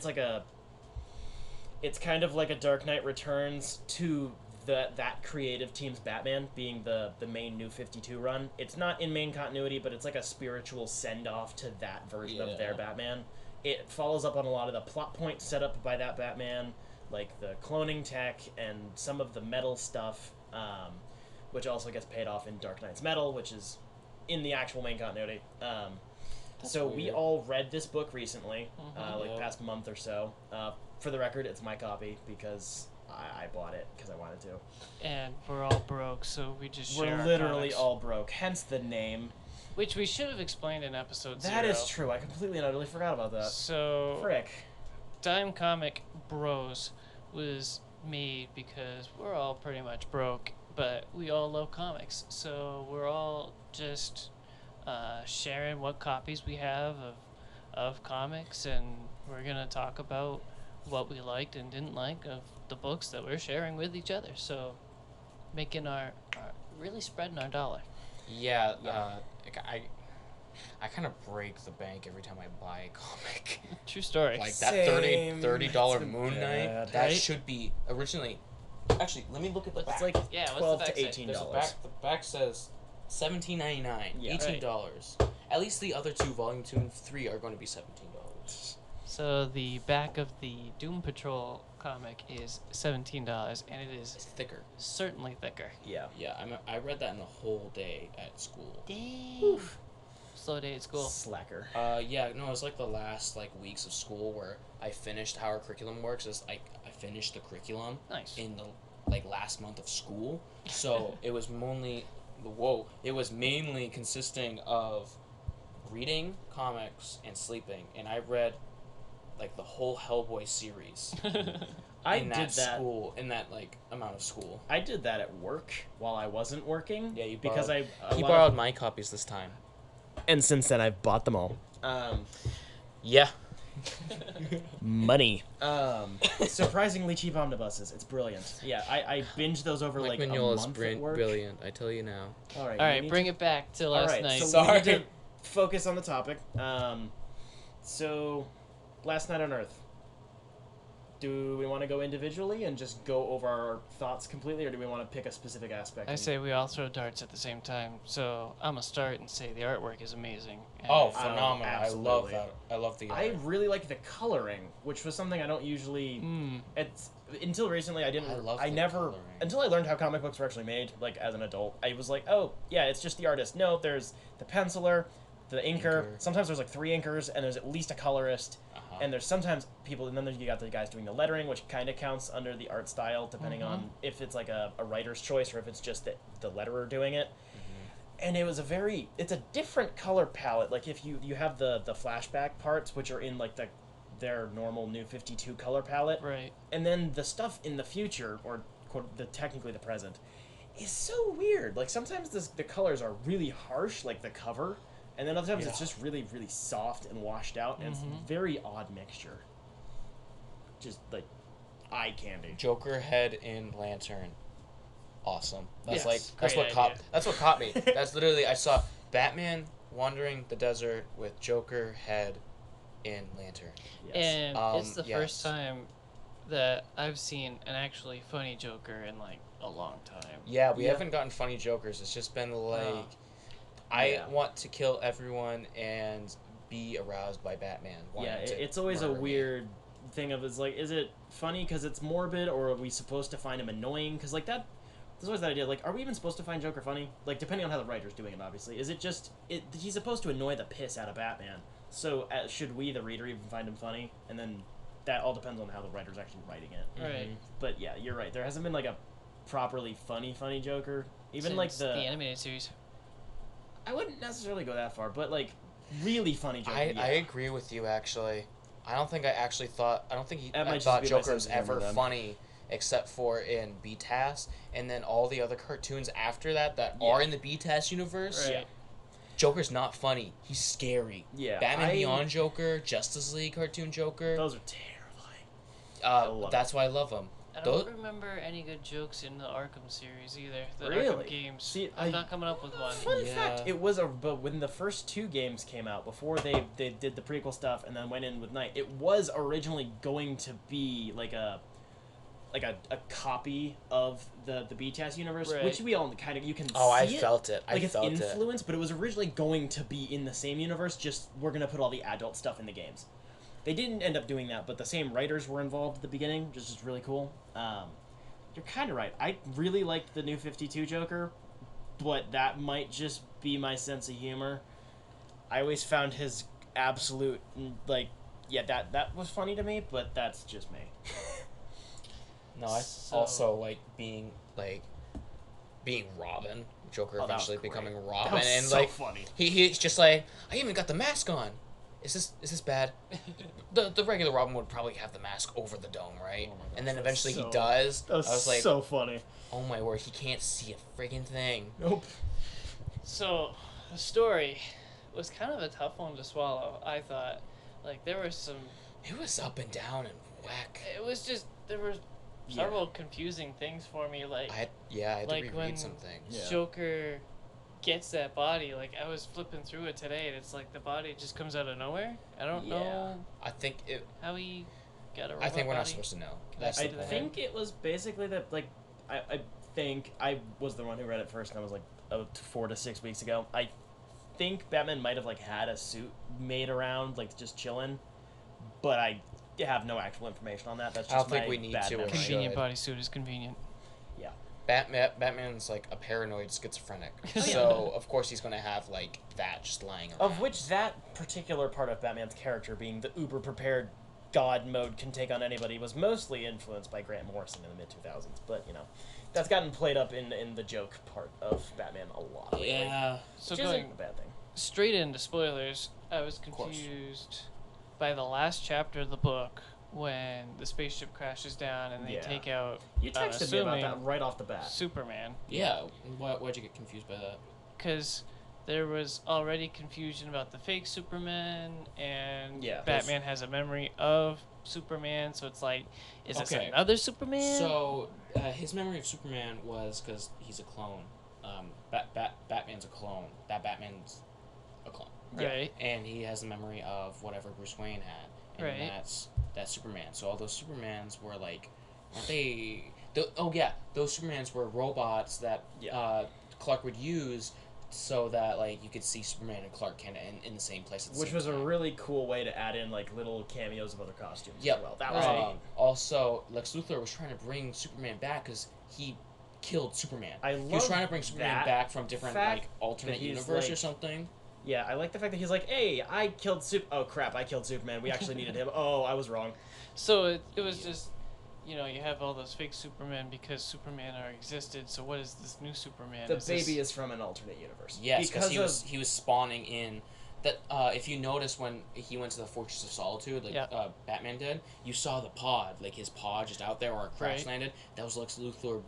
it's kind of like a Dark Knight Returns to that creative team's Batman, being the main New 52 run. It's not in main continuity, but it's like a spiritual send-off to that version of their Batman. It follows up on a lot of the plot points set up by that Batman, like the cloning tech and some of the metal stuff, which also gets paid off in Dark Knight's Metal, which is in the actual main continuity. So we all read this book recently, past month or so. For the record, it's my copy because I bought it because I wanted to. And we're all broke, so we just share We're our literally comics. all broke, hence the name. Which we should have explained in episode 0. That is true. I completely and utterly forgot about that. So, Frick. DimecomicBros was made because we're all pretty much broke, but we all love comics. So we're all just sharing what copies we have of comics, and we're going to talk about what we liked and didn't like of the books that we're sharing with each other. So making our really spreading our dollar. Yeah, I kind of break the bank every time I buy a comic. True story. Like that Same. $30 It's Moon been Knight, bad. that Right? should be originally. Actually, let me look at the back. It's like Yeah, what's the 12 back to say? $18. There's a back. The back says $17.99, Yeah. $18. At least the other two, Volume 2 and 3, are going to be $17. So the back of the Doom Patrol comic is $17, and it It's is thicker. certainly thicker. Yeah. Yeah, I read that in a whole day at school. Dang. Slow day at school. Slacker. Yeah, no, it was like the last weeks of school where I finished how our curriculum works. Is I finished the curriculum Nice. in the last month of school. So it was mainly consisting of reading comics and sleeping, and I read the whole Hellboy series I in did that that. school in that amount of school. I did that at work while I wasn't working. Yeah, you because borrowed- I He borrowed my copies this time. and since then I've bought them all. Yeah. Money. Surprisingly cheap omnibuses. It's brilliant. Yeah, I binged those over Mike a Mignola's month at work. brilliant, I tell you now. All right. All right, bring it back to All last right. night. So Sorry. we need to focus on the topic. So, Last Night on Earth. Do we want to go individually and just go over our thoughts completely, or do we want to pick a specific aspect? I and- say we all throw darts at the same time. So I'm gonna start and say the artwork is amazing. And Oh, phenomenal! I love absolutely. that. I love the I art. really like the coloring, which was something I don't usually. It's until recently I didn't. I love I the never coloring. until I learned how comic books were actually made. As an adult, I was like, oh yeah, it's just the artist. No, there's the penciler, the inker. Inker. Sometimes there's 3 inkers, and there's at least a colorist. Uh-huh. And there's sometimes people, and then you got the guys doing the lettering, which kind of counts under the art style, depending on if it's a writer's choice or if it's just the letterer doing it. And it's a different color palette. If you have the flashback parts, which are in their normal New 52 color palette, right. and then the stuff in the future, or technically the present, is so weird. Sometimes the colors are really harsh, like the cover, and then other times it's just really, really soft and washed out, and it's a very odd mixture. Just eye candy. Joker head in Lantern. Awesome. That's Yes, that's great what idea. that's what caught me. That's literally I saw Batman wandering the desert with Joker head in Lantern. Yes. And it's the yes. first time that I've seen an actually funny Joker in a long time. Yeah, we Yeah. haven't gotten funny Jokers. It's just been Yeah. I want to kill everyone and be aroused by Batman. Yeah, wanting to it's always a murder me. weird thing of is it funny because it's morbid, or are we supposed to find him annoying? Because there's always that idea, are we even supposed to find Joker funny? Depending on how the writer's doing it, obviously. Is it just he's supposed to annoy the piss out of Batman? So should we, the reader, even find him funny? And then that all depends on how the writer's actually writing it. Right. But yeah, you're right. There hasn't been a properly funny Joker. Even Since the animated series. I wouldn't necessarily go that far, but really funny Joker. I agree with you actually. I don't think That might I just thought be my Joker was sense of humor ever then. funny except for in BTAS, and then all the other cartoons after that Yeah. are in the BTAS universe. Right. Joker's not funny. He's scary. Yeah, Batman Beyond Joker, Justice League cartoon Joker. Those are terrifying. love That's why I love them. I don't remember any good jokes in the Arkham series either. The Really? Arkham games. See, I'm not coming up with one. Fun Yeah. fact: but when the first 2 games came out, before they did the prequel stuff and then went in with Night, it was originally going to be a copy of the BTAS universe, Right. which we all kind of you can. Oh, I see felt it. I it's felt it. influence, but it was originally going to be in the same universe. Just we're gonna put all the adult stuff in the games. They didn't end up doing that, but the same writers were involved at the beginning, which is really cool. You're kind of right. I really liked the New 52 Joker, but that might just be my sense of humor. I always found his absolute that was funny to me, but that's just me. No, I So- also being Robin. Joker Oh, that was eventually great. becoming That Robin, was and so funny. he's just I even got the mask on. Is this bad? the regular Robin would probably have the mask over the dome, right? Oh my gosh, and then that's eventually he so- does. That was I was like, so funny. oh my word, he can't see a friggin' thing. Nope. So, the story was kind of a tough one to swallow, I thought. Like there was some. It was up and down and whack. It was just there were several confusing things for me. Like I had like to when reread some things. Yeah. Joker gets that body. Like I was flipping through it today, and it's like the body just comes out of nowhere. I don't know I think it. how he got a robot I think we're not body. supposed to know. Can That's I the point. think it was basically that, like, I think I was the one who read it first, and I was like 4 to 6 weeks ago. I think Batman might have like had a suit made around, like just chilling, but I have no actual information on that. That's just I don't think my we need bad to or memory. Convenient should. bodysuit is convenient. Yeah. Batman's like a paranoid schizophrenic, so of course he's gonna have like that just lying around. Of which that particular part of Batman's character, being the uber prepared god mode can take on anybody, was mostly influenced by Grant Morrison in the mid 2000s. But you know, that's gotten played up in the joke part of Batman a lot. Lately, Yeah. So which going isn't a bad thing. straight into spoilers, I was course. confused by the last chapter of the book when the spaceship crashes down and they Yeah. take out You texted me about assuming that right off the bat. Superman. Yeah. Why'd you get confused by that? Because there was already confusion about the fake Superman, and Yeah, Batman has a memory of Superman, so it's like, is this Okay. another Superman? So his memory of Superman was because he's a clone. Batman's a clone. Batman's a clone. Right. And he has the memory of whatever Bruce Wayne had, and Right. that's Superman. So all those Supermans were like, aren't they? Those Supermans were robots that Clark would use so that like you could see Superman and Clark Kent in the same place at the Which same was time. a really cool way to add in like little cameos of other costumes. Yep. As well, that was Right. neat. Also, Lex Luthor was trying to bring Superman back because he killed Superman. I He was love trying to bring Superman that back from different fact like alternate that he's, universe or like- something. Yeah, I like the fact that he's like, "Hey, I killed Oh crap, I killed Superman. We actually needed him. Oh, I was wrong." So it was just, you have all those fake Supermen because Superman already existed, so what is this new Superman? The baby is from an alternate universe. Yes, because because he was spawning in. That if you notice when he went to the Fortress of Solitude, like Batman did, you saw the pod, like his pod just out there where it crash landed. That was Lex Luthor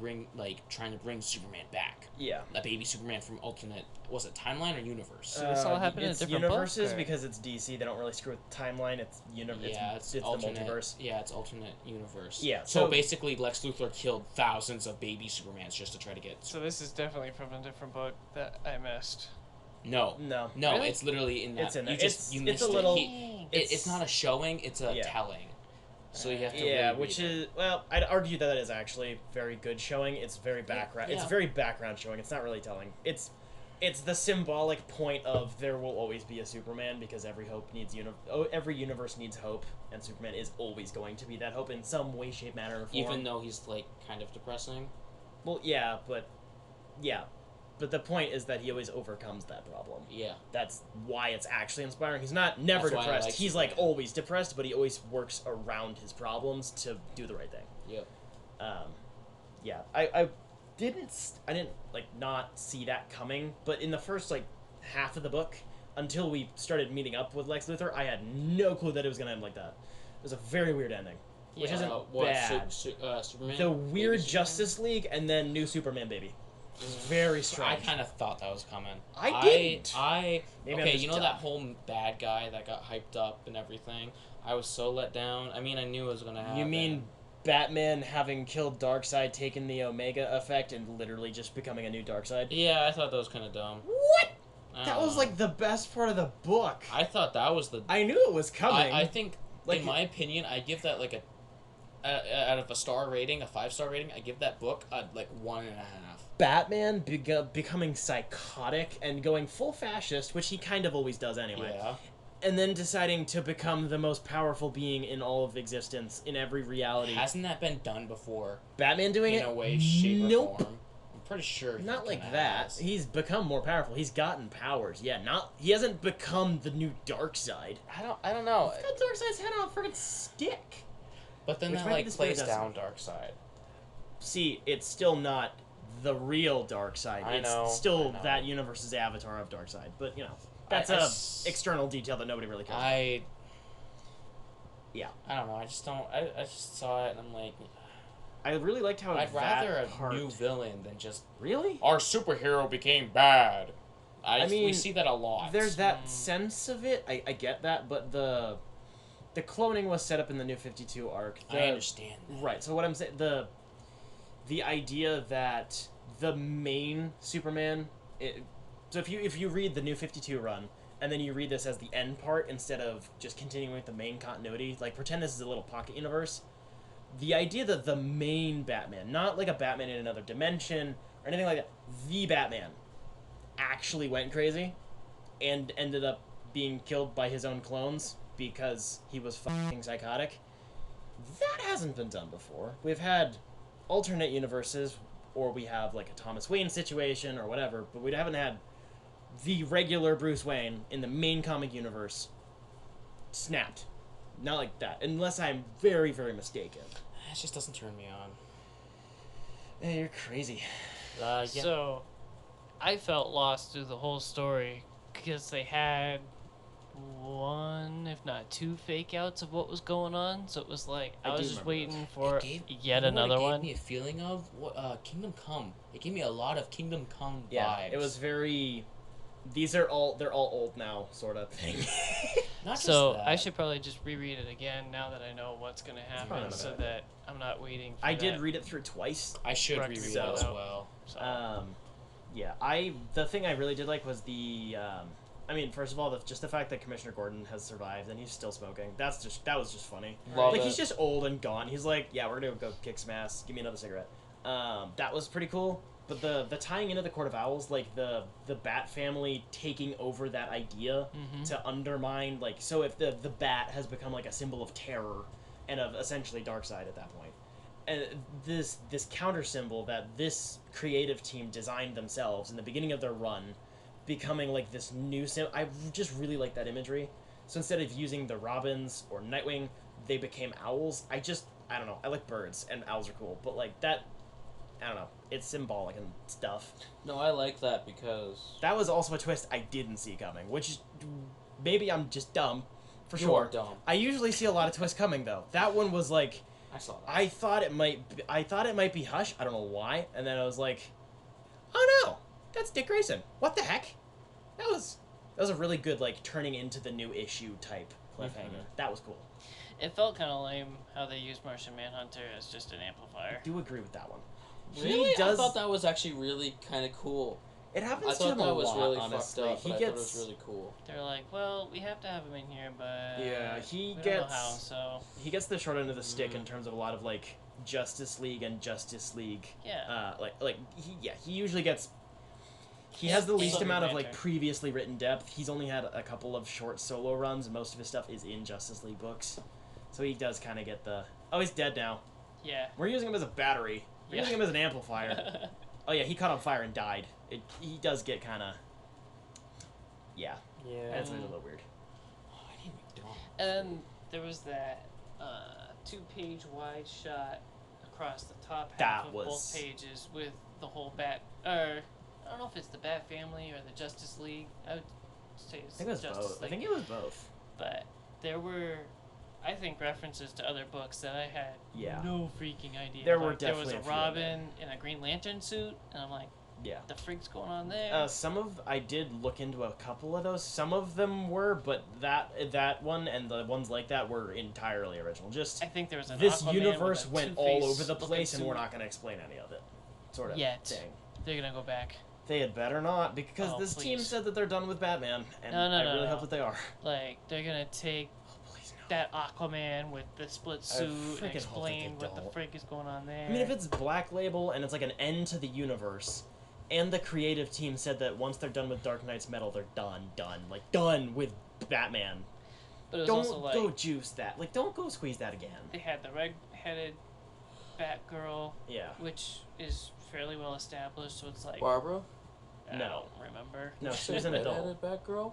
trying to bring Superman back. Yeah. A baby Superman from alternate, was it timeline or universe? So this all happened in a it's different universes book, or? because it's DC. They don't really screw with timeline. It's it's the alternate, multiverse. Yeah, it's alternate universe. Yeah, So, so- basically, Lex Luthor killed thousands of baby Supermans just to try to get. So this is definitely from a different book that I missed. No. No. Really? It's literally in that. It's in there. You just you It's missed a little- it. It's not a showing. It's a telling. So you have to. Yeah, really which read it. is I'd argue that is actually very good showing. It's very background. It's yeah. very background showing. It's not really telling. It's the symbolic point of there will always be a Superman because every universe needs hope, and Superman is always going to be that hope in some way, shape, manner, or form. Even though he's like kind of depressing. Well, but the point is that he always overcomes that problem. Yeah. That's why it's actually inspiring. He's not never That's why I depressed. like He's Superman. like always depressed, but he always works around his problems to do the right thing. Yep. I didn't like not see that coming, but in the first like half of the book, until we started meeting up with Lex Luthor, I had no clue that it was gonna end like that. It was a very weird ending, which isn't bad. Superman? The weird Baby Justice League and then new Superman baby. It was very Superman? strange. I kind of thought that was coming. I didn't. Maybe I'm Okay, just you know dumb. that whole bad guy that got hyped up and everything? I was so let down. I mean, I knew it was gonna happen. You mean Batman having killed Darkseid, taking the Omega effect, and literally just becoming a new Darkseid? Yeah, I thought that was kind of dumb. What? I That don't was know. like the best part of the book. I thought that was the. I knew it was coming. I think, Like- in my opinion, I give that like a. Out of a star rating, a 5-star rating, I give that book a like 1.5. Batman becoming psychotic and going full fascist, which he kind of always does anyway. Yeah. And then deciding to become the most powerful being in all of existence in every reality. Hasn't that been done before? Batman doing In it? a way, shape, Nope. or form. I'm pretty sure. Not he like kinda that. has. He's become more powerful. He's gotten powers. Yeah, he hasn't become the new Darkseid. I don't know. He's got Darkseid's head on a freaking stick. But then Which that might be like the spirit plays doesn't. down Darkseid. See, it's still not the real Darkseid. I It's know, still I know. that universe's avatar of Darkseid. But, that's I a external detail that nobody really cares about. Yeah. I don't know. I just don't. I just saw it and I'm like, I really liked how I'd that rather a part... new villain than just Really? our superhero became bad. I mean, we see that a lot. There's that sense of it. I get that, but the cloning was set up in the New 52 arc. I understand that. Right. So what I'm saying, the idea that the main Superman, so if you read the New 52 run and then you read this as the end part instead of just continuing with the main continuity, like pretend this is a little pocket universe. The idea that the main Batman, not like a Batman in another dimension or anything like that, the Batman actually went crazy and ended up being killed by his own clones because he was fucking psychotic. That hasn't been done before. We've had alternate universes, or we have like a Thomas Wayne situation or whatever, but we haven't had the regular Bruce Wayne in the main comic universe snapped. Not like that, unless I'm very, very mistaken. It just doesn't turn me on. Hey, you're crazy. Yeah. So, I felt lost through the whole story because they had one, if not two, fake outs of what was going on. So it was like I was just waiting for yet another one. It gave me a feeling of Kingdom Come. It gave me a lot of Kingdom Come vibes. It was very. They're all old now, sort of thing. Not just So that. I should probably just reread it again now that I know what's gonna happen, Fine. so that I'm not waiting. For I that. did read it through twice. I should Correct. reread So- it as well. So, Yeah, the thing I really did like was the. I mean, first of all, just the fact that Commissioner Gordon has survived and he's still smoking. That was just funny. Love Like it. he's just old and gone. He's like, yeah, we're gonna go kick some ass. Give me another cigarette. That was pretty cool. But the tying into the Court of Owls, like the Bat family taking over that idea to undermine, like, so if the Bat has become like a symbol of terror and of essentially Darkseid at that point, and this counter symbol that this creative team designed themselves in the beginning of their run, becoming like this new symbol, I just really like that imagery. So instead of using the Robins or Nightwing, they became owls. I don't know. I like birds and owls are cool, but like that. I don't know. It's symbolic and stuff. No, I like that because That was also a twist I didn't see coming, which is maybe I'm just dumb, for you sure. are dumb. I usually see a lot of twists coming though. That one was like, I saw that. I thought it might be Hush. I don't know why, and then I was like, oh no, that's Dick Grayson. What the heck? That was a really good like turning into the new issue type cliffhanger. That was cool. it felt kind of lame how they used Martian Manhunter as just an amplifier. I do agree with that one. Really? He does. I thought that was actually really kind of cool. It happens I to thought him that a was lot, really honestly. fucked up, He but gets I thought it was really cool. They're like, well, we have to have him in here, but Yeah, he we don't know gets- how. So he gets the short end of the stick in terms of a lot of like Justice League and Justice League. yeah, He usually gets. He has the He's least Green amount of like Lantern. previously written depth. He's only had a couple of short solo runs, and most of his stuff is in Justice League books. So he does kind of get the. Oh, he's dead now. yeah. We're using him as a battery. We're Yeah. using him as an amplifier. Oh yeah, he caught on fire and died. He does get kind of. Yeah, Yeah. that's a little weird. Oh, I need McDonald's. And then there was that 2-page wide shot across the top half That of was- both pages with the whole Bat. Or I don't know if it's the Bat family or the Justice League. I would say it's I think it was Justice both. I League. think it was both. But there were, I think, references to other books that I had Yeah. no freaking idea. There about. were There was definitely a a few in there. Robin in a Green Lantern suit, and I'm like, Yeah. the freak's going on there? I did look into a couple of those. Some of them were, but that one and the ones like that were entirely original. Just I think there was an this Aquaman universe with a went Two-Face all over the looking place, and we're suit. not going to explain any of it. Sort of Yet. thing. They're gonna go back. They had better not, because Oh, this team please. said that they're done with Batman, and No, I really no. hope that they are. Like they're gonna take Oh, please no. that Aquaman with the split suit freaking and hope that explain they what the don't. frick is going on there. I mean, if it's Black Label and it's like an end to the universe, and the creative team said that once they're done with Dark Knight's Metal, they're done done with Batman. but it was Don't also like go juice that. Like, don't go squeeze that again. they had the red-headed Batgirl, Yeah. which is fairly well established. So it's like Barbara? I No. don't remember. No, she was an adult. Redheaded Batgirl?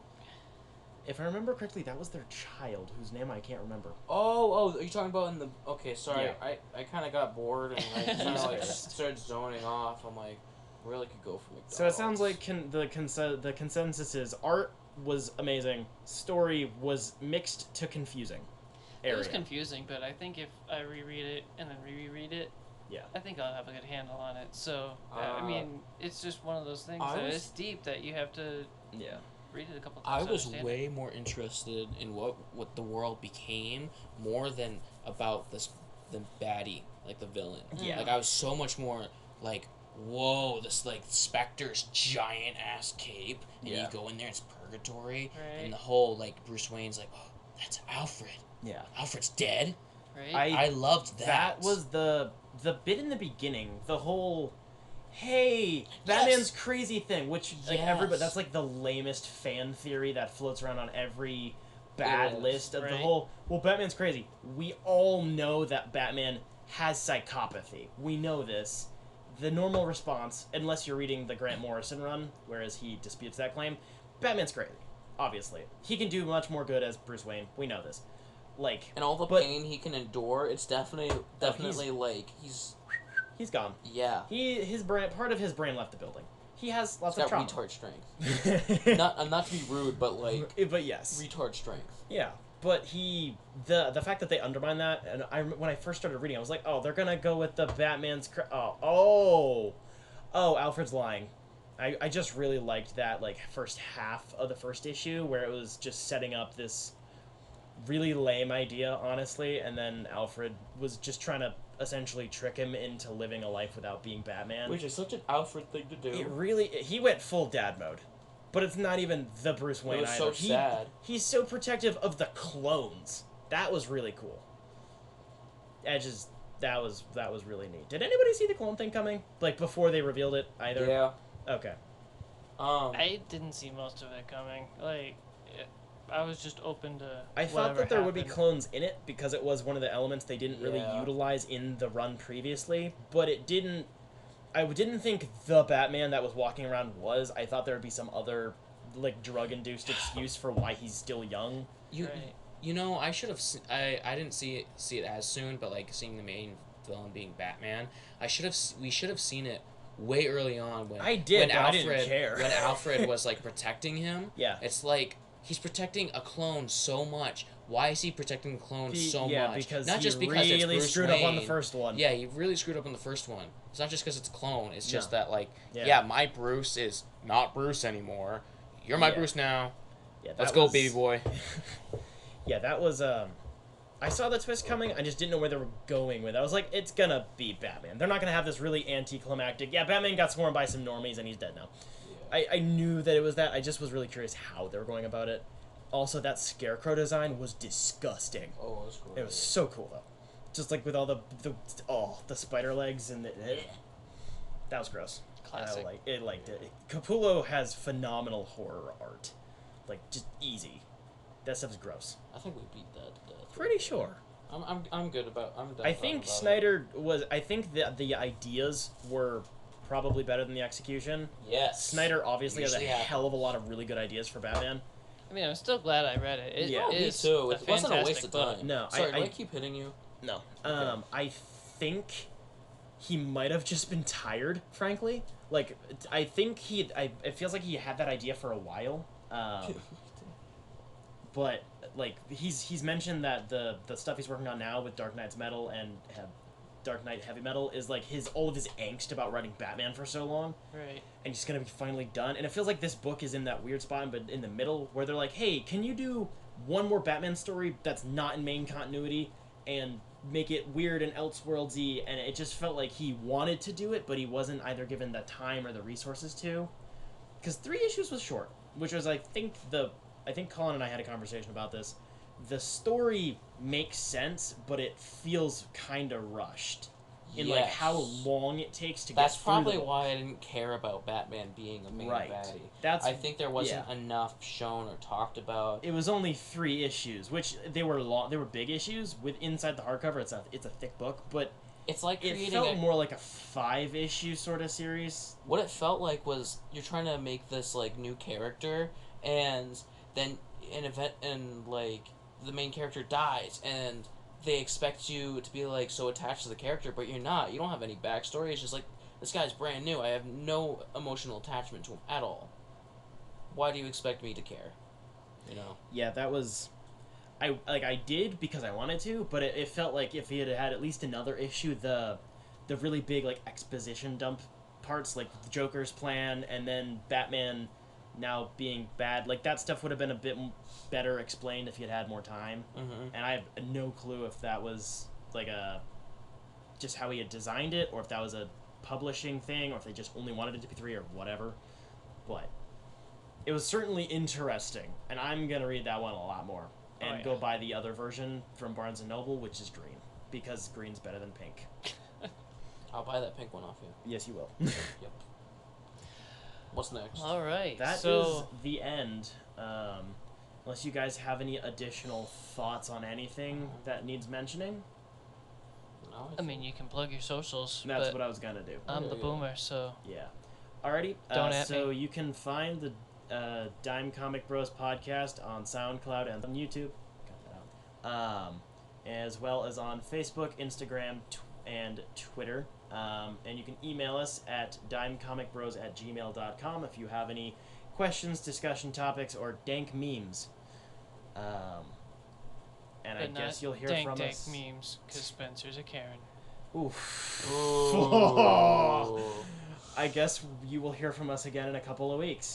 If I remember correctly, that was their child, whose name I can't remember. Oh, are you talking about in the... Okay, sorry. Yeah. I kind of got bored and I kind Jesus of like Christ. started zoning off. I'm like, really could go for McDonald's. So it sounds like the consensus is art was amazing, story was mixed to confusing. It was Area. confusing, but I think if I reread it and then reread it, Yeah. I think I'll have a good handle on it. So I Uh, mean, it's just one of those things I that was- it's deep that you have to Yeah. read it a couple I times. was to understand way more interested in what the world became more than about the baddie, like the villain. Yeah. Like I was so much more like, whoa, this like Spectre's giant ass cape, and Yeah. you go in there, it's purgatory, Right. and the whole like Bruce Wayne's like, oh, that's Alfred. Yeah. Alfred's dead. Right. I loved that. That was the bit in the beginning, the whole hey, Batman's crazy thing, which like everybody, that's like the lamest fan theory that floats around on every bad list of the Right. whole, well, Batman's crazy. We all know that Batman has psychopathy. We know this. The normal response, unless you're reading the Grant Morrison run, whereas he disputes that claim, Batman's crazy. Obviously. He can do much more good as Bruce Wayne. We know this. Like, And all the but- pain he can endure, it's definitely like he's gone. yeah. His brain, part of his brain left the building. He has lots He's of got trauma. retard strength. not to be rude, but like But yes. retard strength. Yeah. But the fact that they undermine that, and when I first started reading, I was like, oh, they're gonna go with the Batman's. Oh, Alfred's lying. I just really liked that like first half of the first issue where it was just setting up this really lame idea, honestly, and then Alfred was just trying to essentially trick him into living a life without being Batman. Which is such an Alfred thing to do. He went full dad mode. But it's not even the Bruce Wayne It was either. so sad. He's so protective of the clones. That was really cool. That was really neat. Did anybody see the clone thing coming? Like before they revealed it either? Yeah. Okay. I didn't see most of it coming. Like, I was just open to. I thought whatever that there would be happened. clones in it because it was one of the elements they didn't really Yeah. utilize in the run previously, but it didn't. I didn't think the Batman that was walking around was. I thought there would be some other, like, drug-induced excuse for why he's still young. Right. You know, I should have. I didn't see it as soon, but like seeing the main villain being Batman, we should have seen it way early on when I did, when but I Alfred didn't care. when Alfred was like protecting him. Yeah. It's like he's protecting a clone so much. Why is he protecting the clone so yeah, much? because Not he just because it's really Bruce screwed up on the Wayne. first one. Yeah, he really screwed up on the first one. It's not just because it's a clone. It's just No. that like Yeah. my Bruce is not Bruce anymore. You're my Yeah. Bruce now. Yeah, that Let's go, was- baby boy. Yeah, that was I saw the twist coming. I just didn't know where they were going with it. I was like, it's gonna be Batman. They're not gonna have this really anticlimactic. Yeah, Batman got sworn by some normies and he's dead now. I knew that it was that. I just was really curious how they were going about it. Also, that Scarecrow design was disgusting. Oh, that's cool. It was so cool though. Just like with all the spider legs and that was gross. Classic. I liked it. Capullo has phenomenal horror art, like just easy. That stuff's gross. I think we beat that to death. Pretty sure. I'm good about. I'm done. I think Snyder was. I think the ideas were probably better than the execution. Yes. Snyder obviously has a Usually happens. hell of a lot of really good ideas for Batman. I mean, I'm still glad I read it. It Yeah. Oh, me is too. a It wasn't a waste fantastic of book. time. No, Sorry, I do I keep hitting you? No. Okay. I think he might have just been tired, frankly. Like, I think it feels like he had that idea for a while. But like he's mentioned that the stuff he's working on now with Dark Knight's Metal and Dark Knight Heavy Metal is like all of his angst about writing Batman for so long, Right. and he's gonna be finally done. And it feels like this book is in that weird spot, but in the middle where they're like, hey, can you do one more Batman story that's not in main continuity and make it weird and Elseworldsy? And it just felt like he wanted to do it, but he wasn't either given the time or the resources to. Because 3 issues was short, which was I think Colin and I had a conversation about this. The story makes sense, but it feels kind of rushed in like Yes. how long it takes to That's get through probably the book. why I didn't care about Batman being a main Right. baddie. I think there wasn't enough shown or talked about. It was only 3 issues, which they were long. They were big issues. With inside the hardcover, it's a thick book, but It's like it creating felt more like a 5-issue sort of series. What it felt like was you're trying to make this like new character, and then an event and like the main character dies, and they expect you to be like so attached to the character, but you're not. You don't have any backstory. It's just like this guy's brand new. I have no emotional attachment to him at all. Why do you expect me to care? You know. Yeah, that was. I did because I wanted to, but it felt like if he had had at least another issue, the really big like exposition dump parts, like the Joker's plan, and then Batman now being bad. Like, that stuff would have been a bit better explained if you had more time. Mm-hmm. And I have no clue if that was, like, just how he had designed it, or if that was a publishing thing, or if they just only wanted it to be 3 or whatever. But it was certainly interesting, and I'm going to read that one a lot more. And go buy the other version from Barnes & Noble, which is green, because green's better than pink. I'll buy that pink one off you. Yes, you will. Yep. What's next? All right. That is so the end. Unless you guys have any additional thoughts on anything that needs mentioning. No, I mean, you can plug your socials. That's but what I was going to do. I'm the Yeah. boomer, so Yeah. Alrighty. Don't at so me. you can find the Dime Comic Bros podcast on SoundCloud and on YouTube. Cut that out. As well as on Facebook, Instagram, and Twitter. And you can email us at dimecomicbros@gmail.com if you have any questions, discussion topics, or dank memes. And I but guess not you'll hear dank, from dank us. memes, because Spencer's a Karen. Oof. Ooh. I guess you will hear from us again in a couple of weeks.